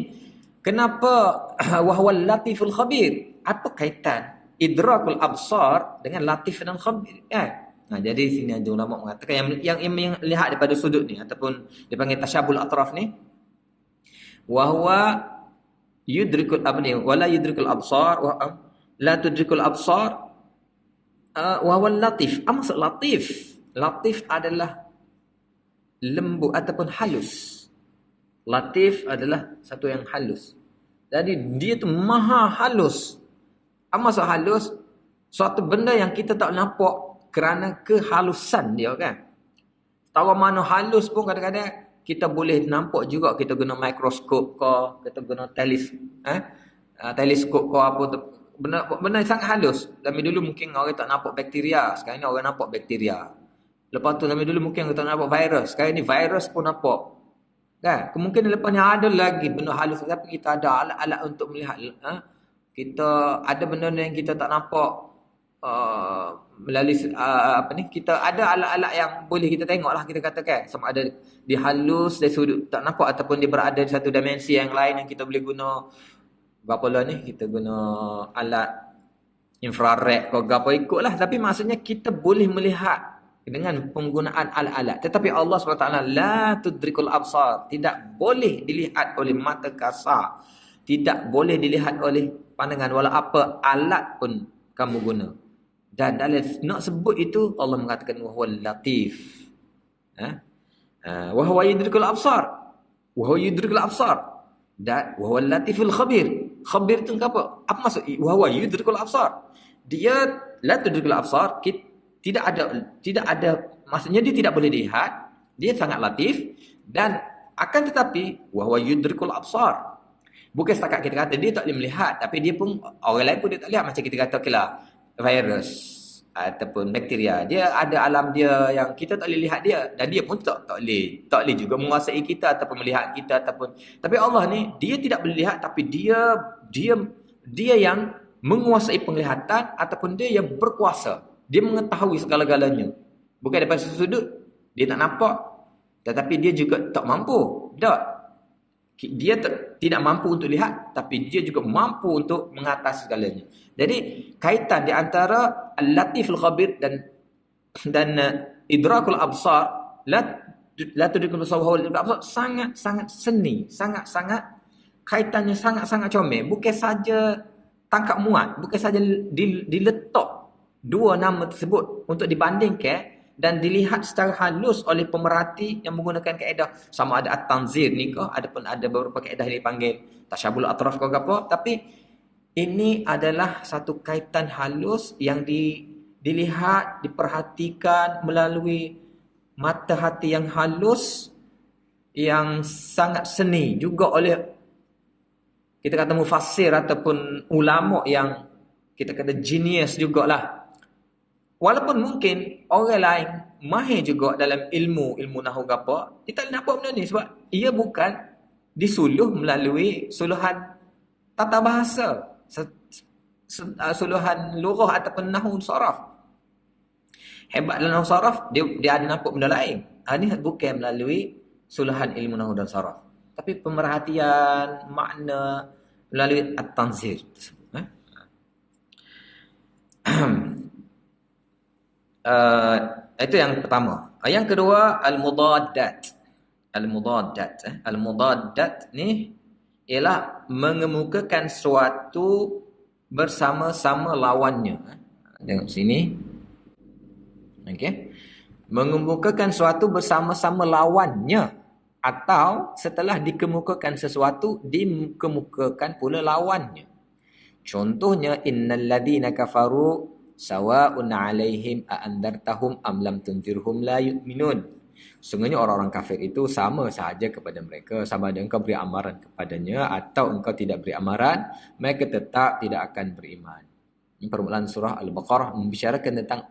kenapa wahwal latiful khabir? Apa kaitan idrakul absar dengan latif dan khabir kan? Jadi sini ada ulama mengatakan yang lihat daripada sudut ni ataupun dipanggil tasyabul atraf ni, wa huwa yudrikul wala yudrikul absar wa la tudrikul absar wa huwa latif. Maksud latif, latif adalah lembut ataupun halus. Latif adalah satu yang halus. Jadi dia tu maha halus. Maksud halus, suatu benda yang kita tak nampak kerana kehalusan dia kan. Tahu mana halus pun kadang-kadang kita boleh nampak juga, kita guna mikroskop ke, kita guna teleskop ke apa tu. Benda sangat halus. Dami dulu mungkin orang tak nampak bakteria, sekarang ni orang nampak bakteria. Lepas tu dami dulu mungkin orang tak nampak virus, sekarang ni virus pun nampak. Kan? Kemungkinan lepas ni ada lagi benda halus, tapi kita ada alat-alat untuk melihat. Kita ada benda yang kita tak nampak melalui kita ada alat-alat yang boleh kita tengoklah, kita katakan sama ada dia halus dari sudut tak nampak ataupun dia berada di satu dimensi yang lain yang kita boleh guna berapa lah ni, kita guna alat infrared ke apa ikutlah, tapi maksudnya kita boleh melihat dengan penggunaan alat-alat. Tetapi Allah SWT la tudrikul absar, tidak boleh dilihat oleh mata kasar, tidak boleh dilihat oleh pandangan walau apa alat pun kamu guna. Dan dalam nak sebut itu Allah mengatakan wahwal latif. Wahwa yudrikul absar. Wahwa yudrikul absar. Dan wahwal latiful khabir. Khabir itu apa? Apa maksud wahwa yudrikul absar? Dia la tudrikul absar, tidak ada, maksudnya dia tidak boleh dilihat, dia sangat latif, dan akan tetapi wahwa yudrikul absar. Bukan setakat kita kata dia tak boleh melihat, tapi dia pun, orang lain pun dia tak lihat. Macam kita kata okeylah, virus ataupun bakteria, dia ada alam dia yang kita tak boleh lihat dia, dan dia pun tak boleh juga menguasai kita ataupun melihat kita ataupun. Tapi Allah ni dia tidak boleh lihat, tapi dia yang menguasai penglihatan ataupun dia yang berkuasa. Dia mengetahui segala-galanya. Bukan daripada sudut dia tak nampak, tetapi dia juga tak mampu. Tak. Dia tidak mampu untuk lihat, tapi dia juga mampu untuk mengatasi segalanya. Jadi kaitan di antara al-latiful khabir dan idrakul absar, la tudrikul absar, sangat seni, sangat kaitannya sangat comel. Bukan saja tangkap muat, bukan saja diletak dua nama tersebut untuk dibandingkan dan dilihat secara halus oleh pemerhati yang menggunakan kaedah sama ada at-tanzir ni ke, ada beberapa kaedah yang dipanggil tasyabul atraf ke apa, tapi ini adalah satu kaitan halus yang dilihat, diperhatikan melalui mata hati yang halus, yang sangat seni juga oleh kita kata mufassir ataupun ulama yang kita kata genius jugalah. Walaupun mungkin orang lain mahir juga dalam ilmu nahwu apa, dia tak nampak benda ni sebab ia bukan disuluh melalui suluhan tata bahasa, suluhan lughah ataupun nahwu saraf. Hebat dalam nahwu saraf, dia ada nampak benda lain. Ini bukan melalui suluhan ilmu nahwu dan saraf, tapi pemerhatian makna melalui at-tanzir tersebut. Itu yang pertama. Yang kedua al-mudaddat. Al-mudaddat ni ialah mengemukakan sesuatu bersama-sama lawannya. Tengok sini. Okey. Mengemukakan sesuatu bersama-sama lawannya, atau setelah dikemukakan sesuatu dikemukakan pula lawannya. Contohnya innal ladzina kafaru sawa'un 'alaihim a'andartahum am lam tunzirhum la yu'minun. Sungguhnya orang-orang kafir itu sama sahaja kepada mereka, sama ada engkau beri amaran kepadanya atau engkau tidak beri amaran, mereka tetap tidak akan beriman. Permulaan surah Al-Baqarah membicarakan tentang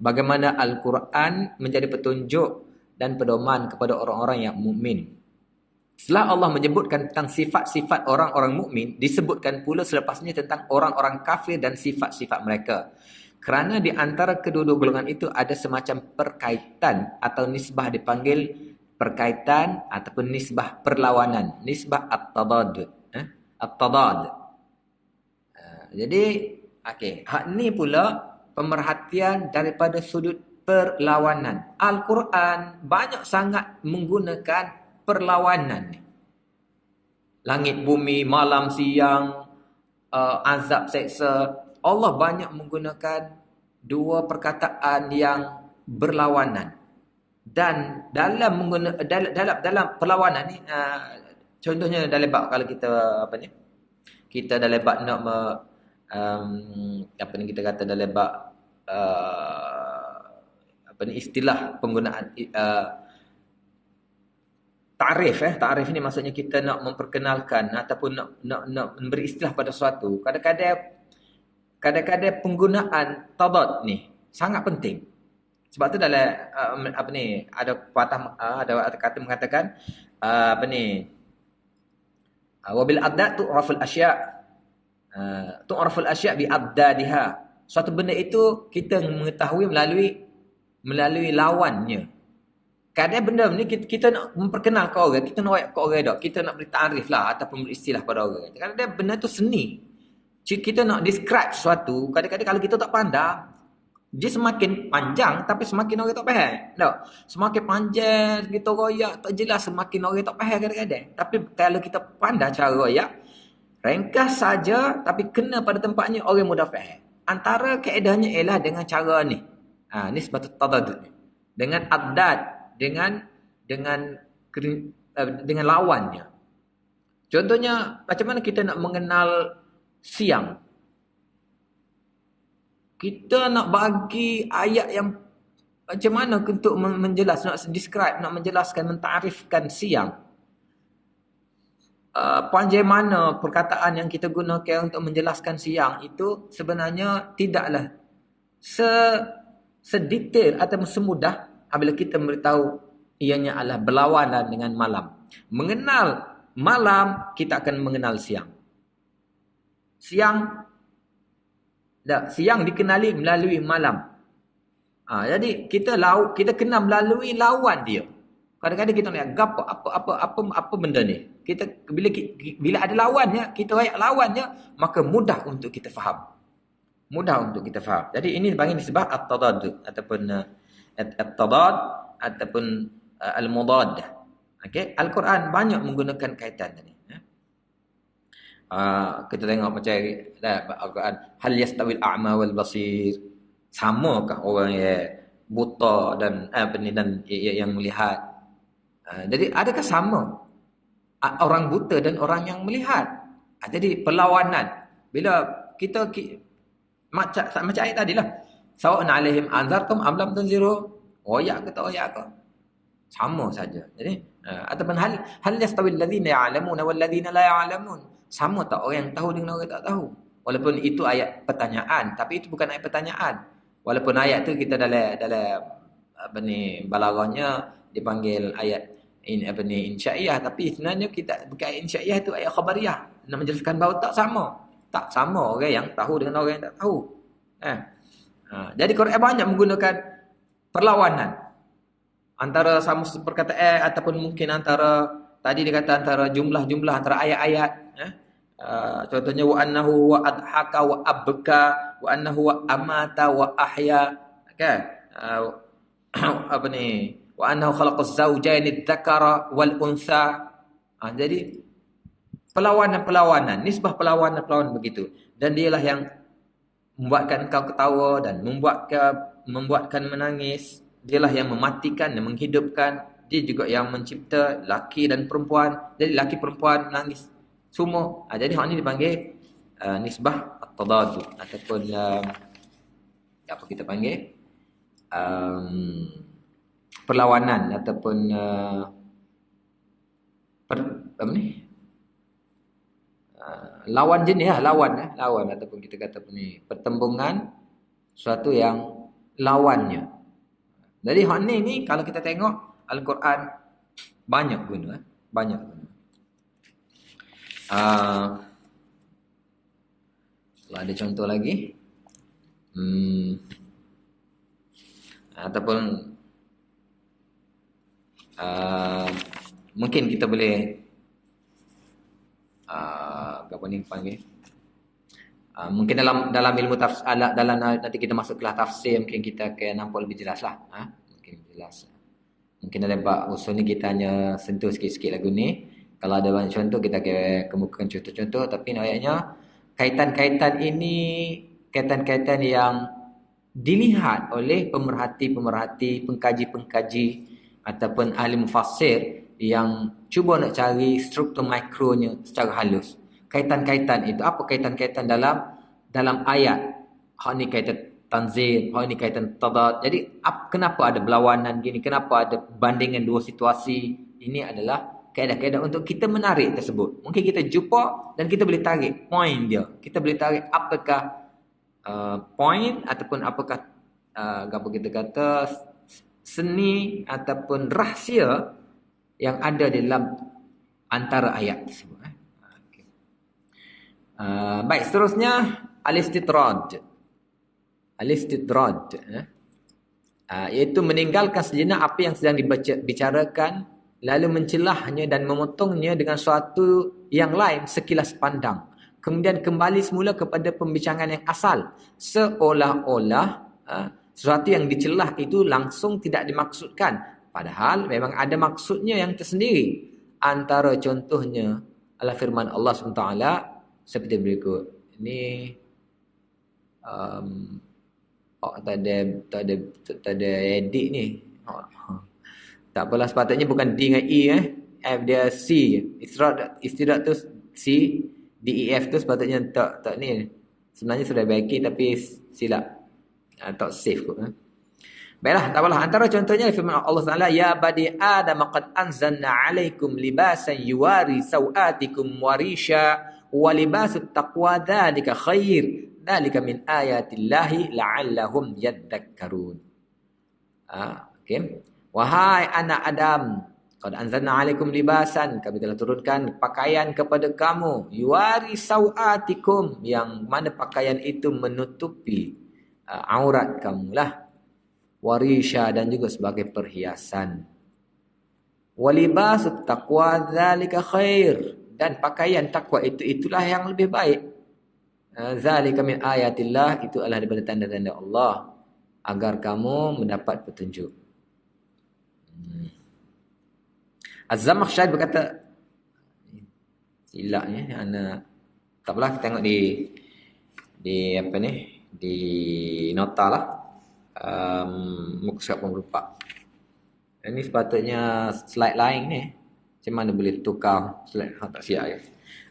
bagaimana Al-Quran menjadi petunjuk dan pedoman kepada orang-orang yang mukmin. Setelah Allah menyebutkan tentang sifat-sifat orang-orang mukmin, disebutkan pula selepasnya tentang orang-orang kafir dan sifat-sifat mereka. Kerana di antara kedua-dua golongan itu ada semacam perkaitan atau nisbah, dipanggil perkaitan ataupun nisbah perlawanan, nisbah at-tadad. At-tadad. Jadi, okey, hak ni pula pemerhatian daripada sudut perlawanan. Al-Quran banyak sangat menggunakan perlawanan ni. Langit bumi, malam siang, azab seksa. Allah banyak menggunakan dua perkataan yang berlawanan. Dan dalam perlawanan ni, contohnya dalam bab kalau kita kita dalam bab nak kita kata dalam bab istilah penggunaan Ta'rif ni maksudnya kita nak memperkenalkan ataupun nak memberi istilah pada sesuatu. Kadang-kadang penggunaan tadad ni sangat penting. Sebab tu dalam ada patah ada kata mengatakan wabil addad tu'raful asya' tu'raful asya' bi addadiha. Suatu benda itu kita mengetahui melalui lawannya. Kadang benda ni kita nak memperkenalkan orang, kita nak ayat ke orang dak, kita nak beri ta'rif lah ataupun beri istilah pada orang. Kadang-kadang benda tu seni. Kita nak describe sesuatu, kadang-kadang kalau kita tak pandai, Dia semakin panjang tapi semakin orang tak faham. Tak. Semakin panjang kita royak tak jelas, semakin orang tak faham kadang-kadang. Tapi kalau kita pandai cara royak, ringkas saja tapi kena pada tempatnya, orang mudah faham. Antara kaedahnya ialah dengan cara ni. Nisbatut tadad. Dengan adad, dengan dengan lawannya. Contohnya macam mana kita nak mengenal siang? Kita nak bagi ayat yang macam mana untuk nak describe, nak menjelaskan, mentarifkan siang. Panjang mana perkataan yang kita gunakan untuk menjelaskan siang itu sebenarnya tidaklah sedetail atau semudah apabila kita beritahu ianya adalah berlawanan dengan malam. Mengenal malam, kita akan mengenal siang. Siang dikenali melalui malam. Jadi kita kena melalui lawan dia. Kadang-kadang kita nak apa benda ni. Kita bila ada lawannya, kita ayat lawannya, maka mudah untuk kita faham. Mudah untuk kita faham. Jadi ini bagi nisbah at-tadad ataupun at-tadad ataupun al-mudad. Okey, Al-Quran banyak menggunakan kaitan tadi. Kita tengok macam Al-Quran, hal yastawil a'ma wal basir, samakah orang yang buta dan dan yang melihat? Jadi adakah sama orang buta dan orang yang melihat? Jadi perlawanan bila kita macam ayat tadilah, sawa'un 'alaihim anzartum am lam tunziru, oyak ke tak oyak ke, sama saja. Jadi ataupun hal yastawil ladzina ya'lamuna wal ladzina la ya'lamun, sama tak orang yang tahu dengan orang yang tak tahu? Walaupun itu ayat pertanyaan, tapi itu bukan ayat pertanyaan. Walaupun ayat tu kita dalam balaghahnya dipanggil ayat insya'iyah, tapi sebenarnya kita bukan ayat insya'iyah, itu ayat khabariyah. Nak menjelaskan bahawa tak sama. Tak sama orang yang tahu dengan orang yang tak tahu. Jadi Quran banyak menggunakan perlawanan antara sama perkataan ataupun mungkin antara tadi dia kata antara jumlah-jumlah antara ayat-ayat. Contohnya wa annahu wa adhaka wa abka wa annahu wa amata wa ahya. Kan? Wa annahu khalaqaz zawjaini dzakara wal untha. Jadi perlawanan, nisbah perlawanan begitu. Dan dialah yang membuatkan kau ketawa dan membuatkan menangis. Dialah yang mematikan dan menghidupkan. Dia juga yang mencipta laki dan perempuan. Jadi laki perempuan menangis semua. Jadi hal ini dipanggil nisbah at-tadad ataupun apa kita panggil perlawanan ataupun lawan jenis lawan ataupun kita kata pertembungan suatu yang lawannya. Jadi hal ni kalau kita tengok Al-Quran banyak guna. Ada contoh lagi. Ataupun mungkin kita boleh apa ni panggil? Mungkin dalam ilmu tafsir, dalam nanti kita masuk kelas tafsir, mungkin kita akan nampak lebih jelas lah. Mungkin jelas. Mungkin dalam bab usul ni kita hanya sentuh sikit-sikit lagu ni. Kalau ada banyak contoh, kita akan kemukakan contoh-contoh. Tapi ayatnya, kaitan-kaitan ini, kaitan-kaitan yang dilihat oleh pemerhati-pemerhati, pengkaji-pengkaji, ataupun ahli mufassir yang cuba nak cari struktur mikronya secara halus. Kaitan-kaitan itu, apa kaitan-kaitan dalam ayat? Hak ni kaitan tanzil, hak ni kaitan tadad. Jadi, kenapa ada berlawanan gini? Kenapa ada bandingan dua situasi? Ini adalah kaedah-kaedah untuk kita menarik tersebut. Mungkin kita jumpa dan kita boleh tarik point dia. Kita boleh tarik apakah point ataupun apakah apa kita kata seni ataupun rahsia yang ada dalam antara ayat tersebut. Baik, seterusnya al-istidraj. Al-istidraj iaitu meninggalkan sejenak apa yang sedang dibicarakan, lalu mencelahnya dan memotongnya dengan suatu yang lain sekilas pandang. Kemudian kembali semula kepada pembincangan yang asal, seolah-olah Sesuatu yang dicelah itu langsung tidak dimaksudkan. Padahal memang ada maksudnya yang tersendiri. Antara contohnya adalah firman Allah SWT seperti berikut. Ini tak ada edit ni. Tak apalah, sepatutnya bukan D dengan E F dia C. Istirahat tu C, D E F tu sepatutnya tak ni. Sebenarnya sudah baiki tapi silap. Tak save kot. Baiklah, tak apalah. Antara contohnya firman Allah Taala, ya bani adam qad anzalna alaikum libasan yuwari sawatikum warisha wa libasut taqwa dzalika khair. Dzalika min ayatillahi la'allahum yadhakkarun. Okey. Wahai anak Adam, qad anzalna alaikum libasan, kami telah turunkan pakaian kepada kamu, yuwari sawatikum, yang mana pakaian itu menutupi aurat kamulah. Warisha, dan juga sebagai perhiasan. Walibasut taqwa dzalika khair, dan pakaian takwa itulah yang lebih baik. Zalika min ayatillah, itu adalah daripada tanda-tanda Allah agar kamu mendapat petunjuk. Az-Zamakhsyari berkata, silapnya anak, tak apalah, kita tengok di apa ni, di nota lah. Muka surat 84. Ini sepatutnya slide lain ni. Macam mana boleh tukar slide? Tak siap ya.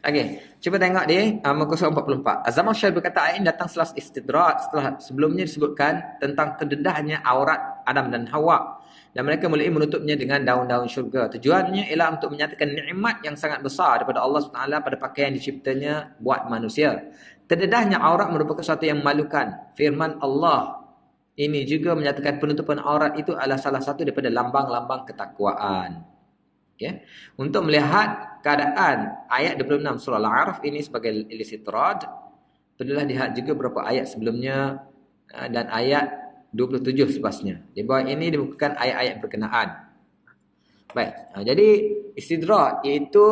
Okey, cuba tengok dia muka surat 44. Az-Zamakhsyari berkata, ayat ini datang setelah istidrak, setelah sebelumnya disebutkan tentang kededahnya aurat Adam dan Hawa, dan mereka mulai menutupnya dengan daun-daun syurga. Tujuannya ialah untuk menyatakan nikmat yang sangat besar daripada Allah SWT pada pakaian diciptanya buat manusia. Kededahnya aurat merupakan sesuatu yang memalukan. Firman Allah ini juga menyatakan penutupan aurat itu adalah salah satu daripada lambang-lambang ketakwaan. Okay. Untuk melihat keadaan ayat 26 surah Al-A'raf ini sebagai istitrad, perlulah lihat juga beberapa ayat sebelumnya dan ayat 27 sepasnya. Di bawah ini dibukakan ayat-ayat berkenaan. Baik, jadi istidraj iaitu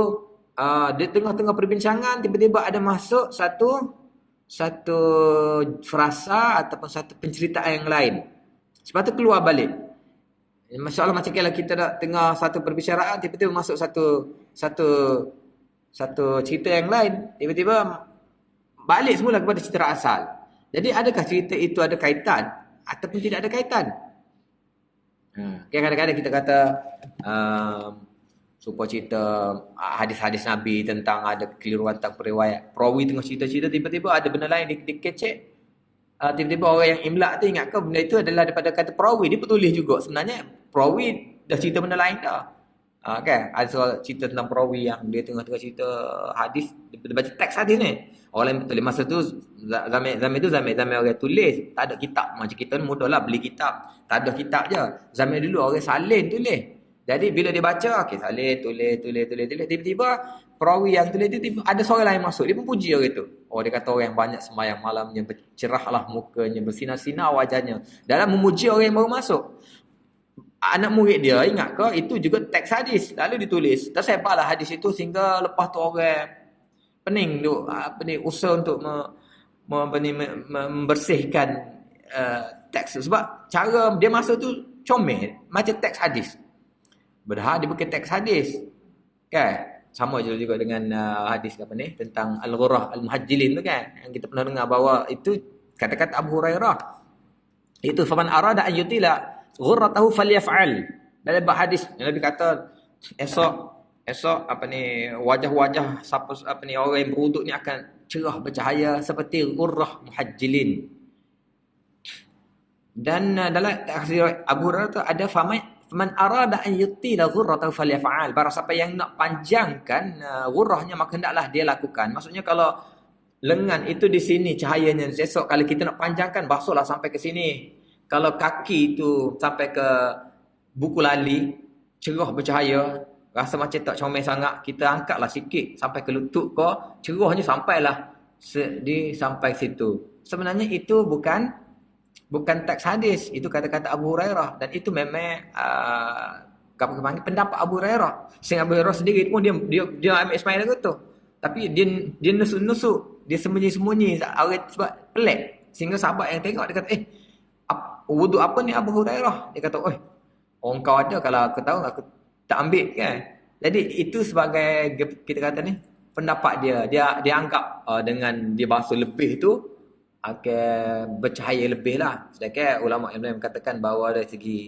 di tengah-tengah perbincangan tiba-tiba ada masuk satu frasa ataupun satu penceritaan yang lain. Sepatutnya keluar balik. Masya-Allah, macam kalau kita dah tengah satu perbicaraan tiba-tiba masuk satu cerita yang lain, tiba-tiba balik semula kepada cerita asal. Jadi adakah cerita itu ada kaitan ataupun tidak ada kaitan? Kadang-kadang kita kata supaya cerita hadis-hadis Nabi tentang ada kekeliruan tentang periwayat. Perawi tengah cerita-cerita, tiba-tiba ada benda lain dikecek. Tiba-tiba orang yang imlak tu ingatkan benda itu adalah daripada kata perawi. Dia petulis juga. Sebenarnya perawi dah cerita benda lain dah. Kan? Ada soal cerita tentang perawi yang dia tengah-tengah cerita hadis. Dia baca teks hadis ni. Orang lain betul. Masa tu zaman orang tulis. Tak ada kitab. Macam kita ni mudahlah beli kitab. Tak ada kitab je. Zaman dulu orang salin tulis. Jadi bila dia baca, okay, salin, tulis. Tiba-tiba perawi yang tulis tu ada seorang lain masuk. Dia pun puji orang tu. Oh, dia kata orang yang banyak sembahyang malamnya, bercerahlah mukanya, bersinar-sinar wajahnya. Dalam memuji orang yang baru masuk. Anak murid dia ingat ke itu juga teks hadis. Lalu ditulis. Tersepaklah hadis itu sehingga lepas tu orang pening tu usaha untuk membersihkan teks. Sebab cara dia masuk tu comel macam teks hadis. Padahal dia bukan teks hadis. Kan? Sama juga dengan hadis apa ni tentang al-ghurrah al-muhajjilin tu kan, yang kita pernah dengar bahawa itu kata-kata Abu Hurairah. Itu faman arada an yutila ghurratahu falyaf'al. Dalam hadis Nabi kata esok apa ni wajah-wajah siapa apa ni orang yang berwuduk ni akan cerah bercahaya seperti ghurrah muhajjilin. Dan dalam tafsir Abu Hurairah tu ada faman arada an yutila ghurratahu falyaf'al. Barang siapa yang nak panjangkan ghurrahnya maka hendaklah dia lakukan. Maksudnya kalau lengan itu di sini cahayanya, esok kalau kita nak panjangkan basuhlah sampai ke sini. Kalau kaki itu sampai ke buku lali, cerah bercahaya, rasa macam tak comel sangat, kita angkatlah sikit sampai ke lutut kau, cerahnya sampailah sampai situ. Sebenarnya itu bukan teks hadis, itu kata-kata Abu Hurairah, dan itu memang pendapat Abu Hurairah. Sehingga Abu Hurairah sendiri pun dia ambil Ismail tu. Tapi dia nusuk-nusuk, dia sembunyi-sembunyi sebab pelik. Sehingga sahabat yang tengok dia kata, wuduk apa ni Abu Hurairah? Dia kata, "Oi, orang kau ada, kalau aku tahu aku tak ambil kan." Jadi itu sebagai kita kata ni pendapat dia. Dia anggap dengan dia basuh lebih tu akan bercahaya lebih lah. Sedangkan ulama yang lain katakan bahawa dari segi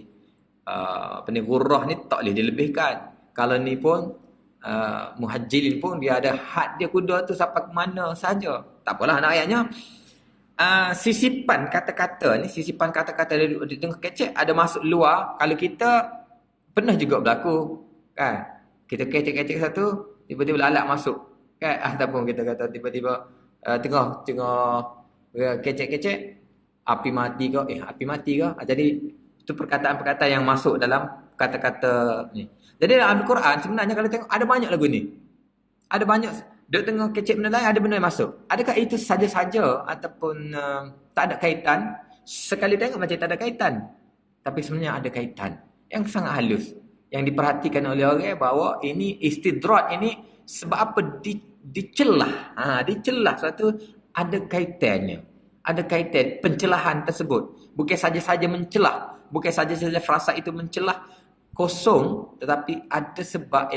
apa ni ghurrah ni tak boleh dilebihkan. Kalau ni pun muhajjilin pun dia ada had dia kuda tu sampai ke mana saja. Tak apalah nak ayatnya. Sisipan kata-kata ni, sisipan kata-kata di tengah kecek ada masuk luar. Kalau kita pernah juga berlaku kan, kita kecek-kecek satu tiba-tiba lalat masuk kan, ataupun kita kata tiba-tiba tengah kecek-kecek api mati ke, api mati ke. Jadi itu perkataan-perkataan yang masuk dalam kata-kata ni. Jadi dalam Al-Quran sebenarnya kalau tengok ada banyak lagu ni, ada banyak duk tengah kecek benda lain, ada benda yang masuk. Adakah itu saja-saja ataupun tak ada kaitan? Sekali tengok macam tak ada kaitan, tapi sebenarnya ada kaitan yang sangat halus, yang diperhatikan oleh orang bahawa ini istidrat ini sebab apa dicelah. Dicelah suatu ada kaitannya. Ada kaitan pencelahan tersebut. Bukan saja-saja mencelah, bukan saja-saja frasa itu mencelah kosong, tetapi ada sebab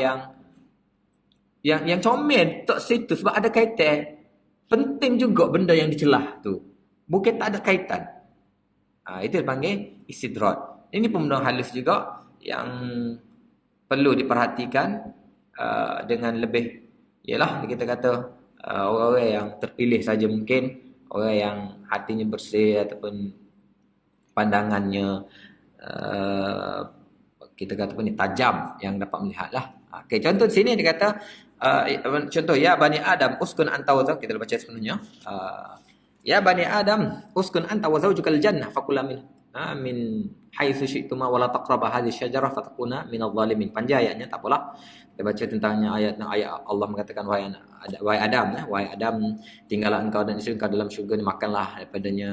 yang comel tak situ sebab ada kaitan. Penting juga benda yang dicelah tu. Bukan tak ada kaitan. Itu dipanggil istidrat. Ini pun benda halus juga yang perlu diperhatikan dengan lebih. Yalah kita kata orang-orang yang terpilih saja mungkin, orang yang hatinya bersih ataupun pandangannya kita kata pun ni tajam, yang dapat melihatlah. Okey, contoh di sini dia kata contoh, ya bani Adam uskun anta wa zawj, kita baca sepenuhnya. Ya bani Adam uskun anta wa zawjukal jannah fakula min haitsu syi'tuma wa la taqrabu hadhihi syajarah fatakuna minadh dhalimin. Panjang ayatnya, tak apalah. Kita baca tentangnya ayat Allah mengatakan wahai Adam, tinggallah engkau dan isteri engkau dalam syurga ni, makanlah daripadanya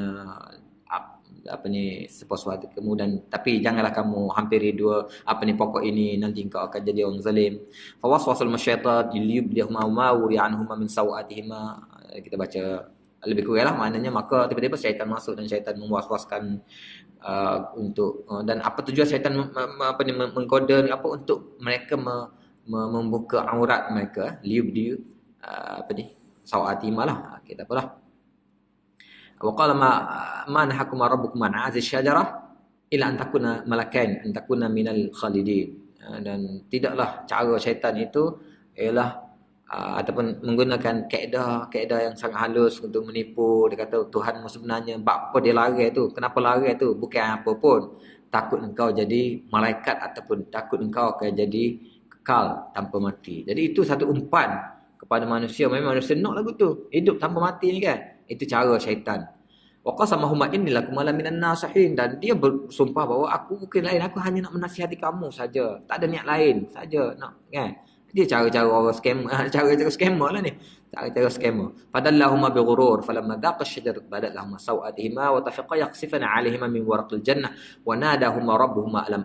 sesuatu kamu, dan tapi janganlah kamu hampiri dua pokok ini, nanti engkau akan jadi orang zalim. Fa waswasul masyaitan liyubdihuma ma wuri'anhuma min sawatihima. Kita baca lebih kurang lah maknanya, maka tiba-tiba syaitan masuk dan syaitan memuas-waskan untuk dan apa tujuan syaitan menggoda untuk mereka membuka aurat mereka, liyubdi sawatihima lah. Kita apalah. Wa qala ma nahakuma rabbukum an hadhihi syajarah illa an takuna malakain an takuna minal khalidin. Dan tidaklah cara syaitan itu ialah ataupun menggunakan kaedah yang sangat halus untuk menipu. Dia kata Tuhanmu sebenarnya apa dia lari tu? Kenapa lari tu? Bukan apa pun, takut engkau jadi malaikat ataupun takut engkau akan jadi kekal tanpa mati. Jadi itu satu umpan kepada manusia. Memang manusia nak lagu tu, hidup tanpa mati ni kan. Itu cara syaitan. Wa qasamahuma inni lakum ala minan nasihin, dan dia bersumpah bahawa aku bukan lain, aku hanya nak menasihati kamu saja, tak ada niat lain saja nak kan. Dia cara-cara orang scam, cara-cara scammer lah ni. Cara-cara scammer. Fadallahuma bighurur falamma dhaqa asy-syajaratu badat lahuma sawatihima wa tafiqa yaqsifan 'alaihima min waraqil jannah wa nadahuma rabbuhuma alam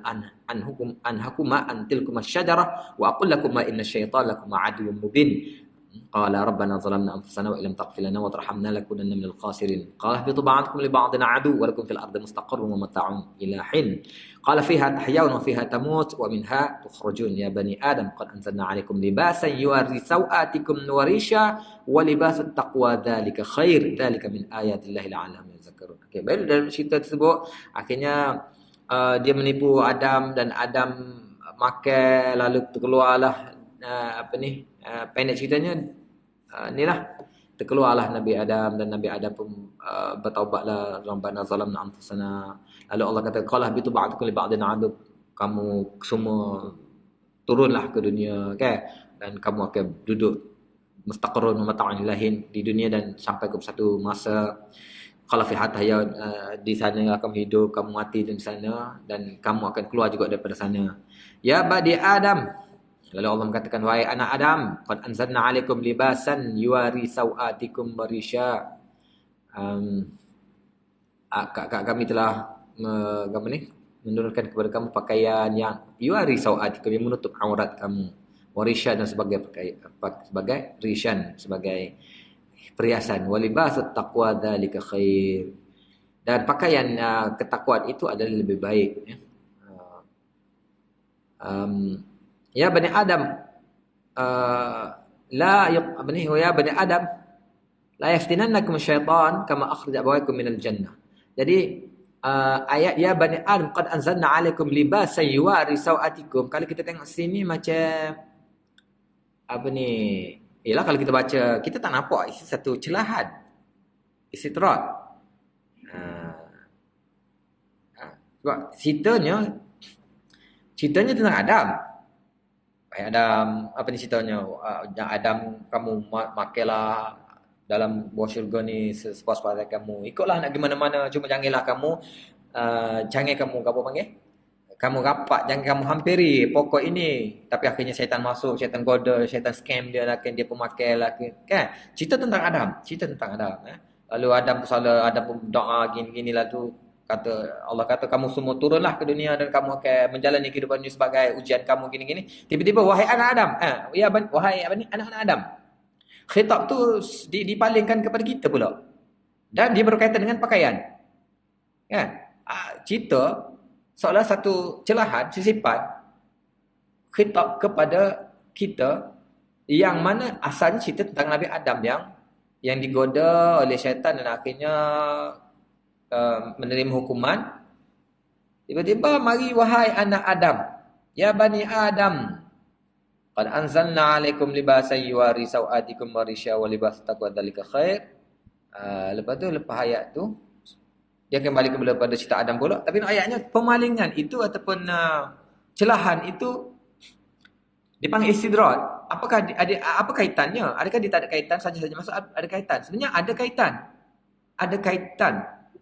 anhakuma an tilkuma asy-syajarah wa aqul lakuma inna asy-syaitana lakuma 'aduwwun mubin. Qala rabbana zalamna anfusana wa illam taghfir lana wa tarhamna lakunanna minal khasirin. Qala ihbitu ba'dukum li ba'din 'adu wa lakum fil ardi mustaqarrun wa mata'un ila hin. Qala fiha tahyaun wa fiha tamut wa minha tukhrajun. Ya bani Adam qad anzalna 'alaikum libasan yuwari sawatikum wa risha wa libasut taqwa dzalika khair. Dzalika min ayatillahi la'allahum yadhakkarun. Okey, baik, dalam cerita tersebut akhirnya dia menipu Adam, dan Adam makan lalu terkeluarlah pendek ceritanya inilah, terkeluarlah Nabi Adam, dan Nabi Adam pun bertaubatlah, rabbana zalamna anfusana. Lalu Allah kata qala bitu ba'dukum li ba'din adu, kamu semua turunlah ke dunia kan, dan kamu akan duduk mustaqarrun wa mata'un ilahin di dunia, dan sampai ke satu masa qala fi hataya di sana kamu hidup, kamu mati di sana, dan kamu akan keluar juga daripada sana. Ya bani Adam, lalu Allah mengatakan wahai anak Adam, qad anzalna 'alaikum libasan yuwari sawatikum warisha. Kami telah menurunkan kepada kamu pakaian yang yuwari sawatikum, yang menutup aurat kamu, warisha, dan sebagai rishan, sebagai perhiasan. Walibasut taqwa dzalika khair. Dan pakaian ketakwaan itu adalah lebih baik. Ya. Ya Bani Adam, ya Bani Adam, la yaftinannakum syaitan kama akhraj abawaykum minal jannah. Jadi ayat ya Bani Adam qad anzalna 'alaikum libasan yuwari sawatikum. Kalau kita tengok sini macam apa ni? Yalah kalau kita baca, kita tak nampak isi satu celahan. Istidrak. Sebab ceritanya tentang Adam. Adam, apa ni ceritanya? Adam, kamu makailah dalam bawah syurga ni sepuas-puas kamu. Ikutlah nak gimana mana, cuma janganlah kamu jangan kamu apa panggil? Kamu rapat, jangan kamu hampiri pokok ini. Tapi akhirnya syaitan masuk, syaitan goda, syaitan scam dia lah, dia pemakai lah kan. Cerita tentang Adam, Lalu Adam salah, Adam pun doa gini-ginilah tu. Allah kata kamu semua turunlah ke dunia dan kamu akan menjalani kehidupan ini sebagai ujian kamu gini-gini. Tiba-tiba wahai anak Adam, wahai anak-anak Adam. Khitab tu dipalingkan kepada kita pula. Dan dia berkaitan dengan pakaian. Kan? Cerita seolah satu celahan, sisipan khitab kepada kita yang mana asalnya cerita tentang Nabi Adam yang digoda oleh syaitan dan akhirnya menerima hukuman. Tiba-tiba mari wahai anak Adam, ya Bani Adam, qad anzalna 'alaikum libasan yuwari sawatikum wa risha wa libas taqwa dzalika khair. Lepas ayat tu dia kembali kepada cerita Adam pula, tapi ayatnya pemalingan itu ataupun celahan itu dipanggil istidrak. Apakah ada apa kaitannya? Adakah dia tak ada kaitan saja masuk ada kaitan? Sebenarnya ada kaitan. Ada kaitan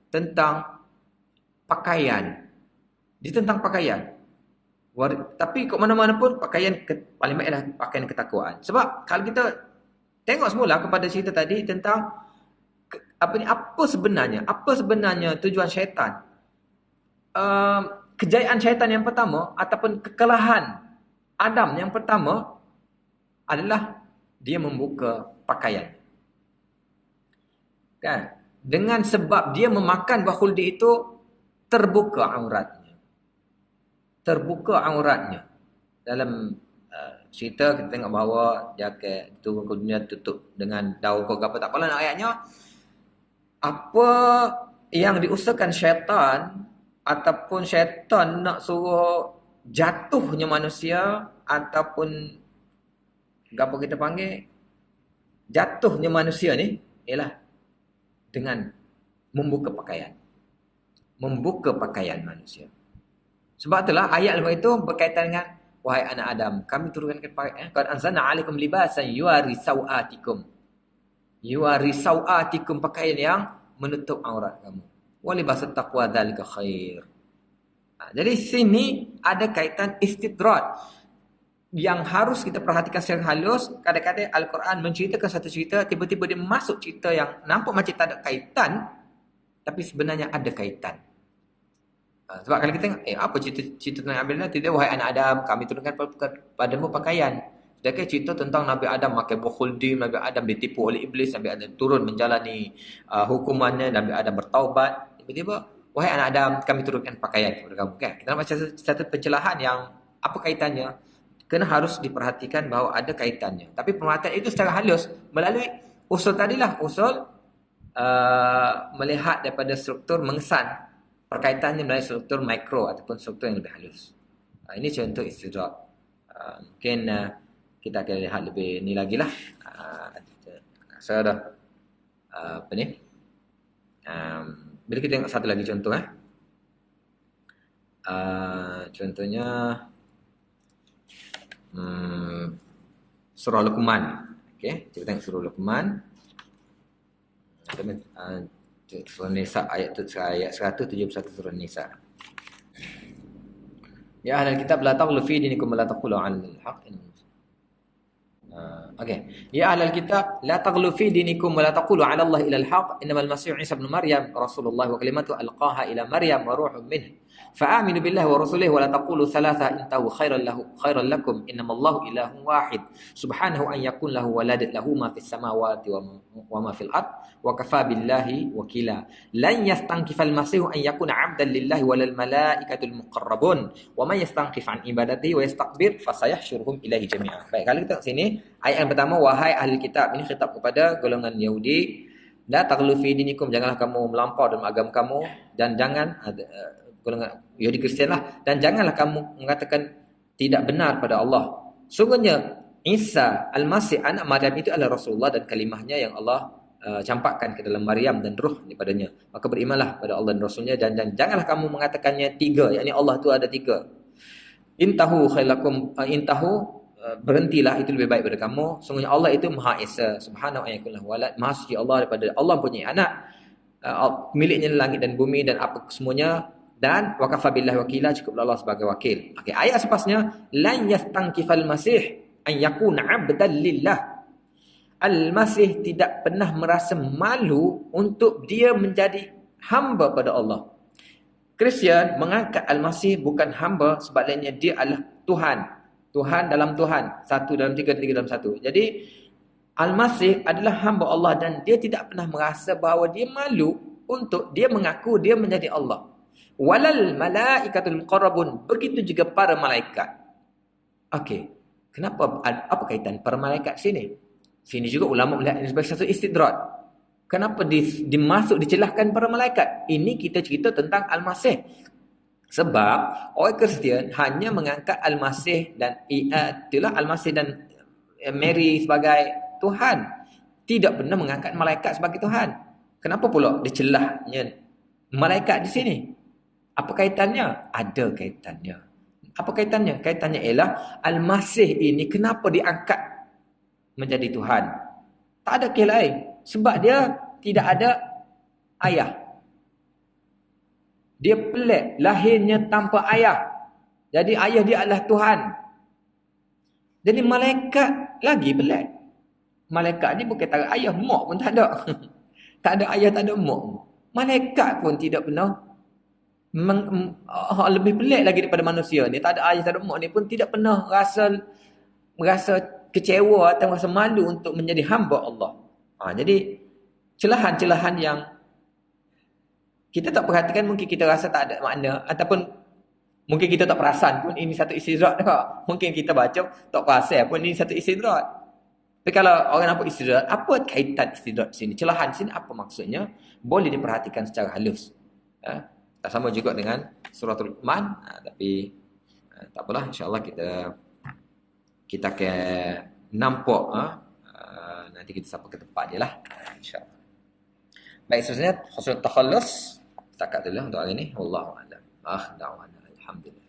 tentang pakaian. Dia tentang pakaian. Tapi kok mana-mana pun pakaian paling baik adalah pakaian ketakwaan. Sebab kalau kita tengok semula kepada cerita tadi tentang apa sebenarnya tujuan syaitan? Kejayaan syaitan yang pertama ataupun kekalahan Adam yang pertama adalah dia membuka pakaian. Kan? Dengan sebab dia memakan buah khuldi itu terbuka auratnya. Dalam cerita kita tengok bahawa jaket tu dunia tutup dengan daun kau apa tak apalah nak ayatnya. Apa yang diusahakan syaitan ataupun syaitan nak suruh jatuhnya manusia ataupun apa kita panggil jatuhnya manusia ni ialah dengan membuka pakaian manusia. Sebab itulah ayat lepas itu berkaitan dengan wahai anak Adam, kami turunkan pakaian. Qad anzalna 'alaikum libasan yuwari sawatikum. Yuwari sawatikum, pakaian yang menutup aurat kamu. Wa libasut taqwa dzalika khair. Jadi sini ada kaitan istidrak yang harus kita perhatikan secara halus. Kadang-kadang Al-Quran menceritakan satu cerita, tiba-tiba dia masuk cerita yang nampak macam tak ada kaitan, tapi sebenarnya ada kaitan. Sebab kalau kita tengok, apa cerita tentang Nabi Adam? Tidak, wahai anak Adam, kami turunkan padamu pakaian. Sedangkan cerita tentang Nabi Adam makan buah khuldi, Nabi Adam ditipu oleh iblis, Nabi Adam turun menjalani hukumannya, Nabi Adam bertaubat. Tiba-tiba, wahai anak Adam, kami turunkan pakaian kepada kamu. Kan? Kita nak baca satu pencelahan yang apa kaitannya? Kena harus diperhatikan bahawa ada kaitannya. Tapi pemerhatian itu secara halus melalui usul tadilah, usul melihat daripada struktur mengesan perkaitannya melalui struktur mikro ataupun struktur yang lebih halus. Ini contoh istidrak. Mungkin kita akan lihat lebih ni lagi lah. Saya dah apa ni? Bila kita tengok satu lagi contoh contohnya surah Luqman. Okey, kita tengok surah Luqman. Surah Nisa ayat 171 surah Nisa. Ya ahlal kitab la taghlu fi dinikum wa la taqulu 'alal haqq. Okey. Ya ahlal kitab la taghlu fi dinikum wa la taqulu 'ala Allah illa al-haqq. Innamal masih Isa ibn Maryam rasulullah wa kalimatu alqaha ila Maryam wa ruhun minhu. Fa'aminu billahi wa rasulihi wa la taqulu thalatha intahu khairan lakum innamallahu ilahun wahid subhanahu an yakun lahu walad lahu ma fis samawati wa ma fil ard wa kafa billahi wakila lan yastankifal masih an yakuna 'abdan lillahi walal malaikatul muqarrabun wa man yastankif an ibadatihi wa yastakbir fasayahsyuruhum ilaihi jami'a. Baik, kalau kita sini ayat yang pertama, wahai ahli kitab, ini khitab kepada golongan Yahudi. La taghlu fi dinikum, janganlah kamu melampau dalam agama kamu, dan jangan golongan Yahudi Kristian lah, dan janganlah kamu mengatakan tidak benar pada Allah. Sungguhnya Isa Al-Masih anak Maryam itu adalah Rasulullah dan kalimahnya yang Allah campakkan ke dalam Maryam dan ruh daripadanya. Maka berimanlah pada Allah dan Rasulnya, dan janganlah kamu mengatakannya tiga, yakni Allah itu ada tiga. Intahu khailakum, berhentilah, itu lebih baik pada kamu. Sungguhnya Allah itu Maha Esa, subhanahu wa ta'ala walad, Maha suci Allah daripada Allah punya anak, miliknya langit dan bumi dan apa semuanya, dan wa kafa billahi wakila, cukuplah Allah sebagai wakil. Okey, ayat sepasnya, lan yastankifal masih an yakuna 'abdan lillah. Al-Masih tidak pernah merasa malu untuk dia menjadi hamba pada Allah. Kristian mengangkat Al-Masih bukan hamba, sebaliknya dia adalah Tuhan. Tuhan dalam Tuhan, satu dalam tiga, tiga dalam satu. Jadi Al-Masih adalah hamba Allah, dan dia tidak pernah merasa bahawa dia malu untuk dia mengaku dia menjadi Allah. Walal malaikatul muqarrabun, begitu juga para malaikat. Okey, kenapa, apa kaitan para malaikat sini? Sini juga ulama melihat ini sebagai satu istidrak. Kenapa dimasuk dicelahkan para malaikat? Ini kita cerita tentang Al-Masih. Sebab orang Kristian hanya mengangkat Al-Masih dan itulah Al-Masih dan Mary sebagai Tuhan. Tidak pernah mengangkat malaikat sebagai Tuhan. Kenapa pula dicelahnya malaikat di sini? Apa kaitannya? Ada kaitannya. Apa kaitannya? Kaitannya ialah Al-Masih ini kenapa diangkat menjadi Tuhan? Tak ada kes lain. Sebab dia tidak ada ayah. Dia pelik, lahirnya tanpa ayah. Jadi ayah dia adalah Tuhan. Jadi malaikat lagi pelik. Malaikat ni bukan tak ada ayah, mak pun tak ada. Tak ada ayah, tak ada mak. Malaikat pun tidak pernah lebih pelik lagi daripada manusia ni. Tak ada ayah, tak ada mak ni pun tidak pernah merasa kecewa atau rasa malu untuk menjadi hamba Allah. Jadi celahan-celahan yang kita tak perhatikan, mungkin kita rasa tak ada makna, ataupun mungkin kita tak perasan pun ini satu istidrak tak. Mungkin kita baca tak perasan pun ini satu istidrak. Tapi kalau orang nampak istidrak, apa kaitan istidrak di sini? Celahan di sini apa maksudnya? Boleh diperhatikan secara halus. Tak sama juga dengan suratul Luqman, tapi tak apalah, insya-Allah kita akan nampak nanti kita sampai ke tempat dia lah, insya-Allah. Baik, seterusnya husnul takhallus. Setakat dulu untuk hari ini. Wallahu a'lam. Da'wana alhamdulillah.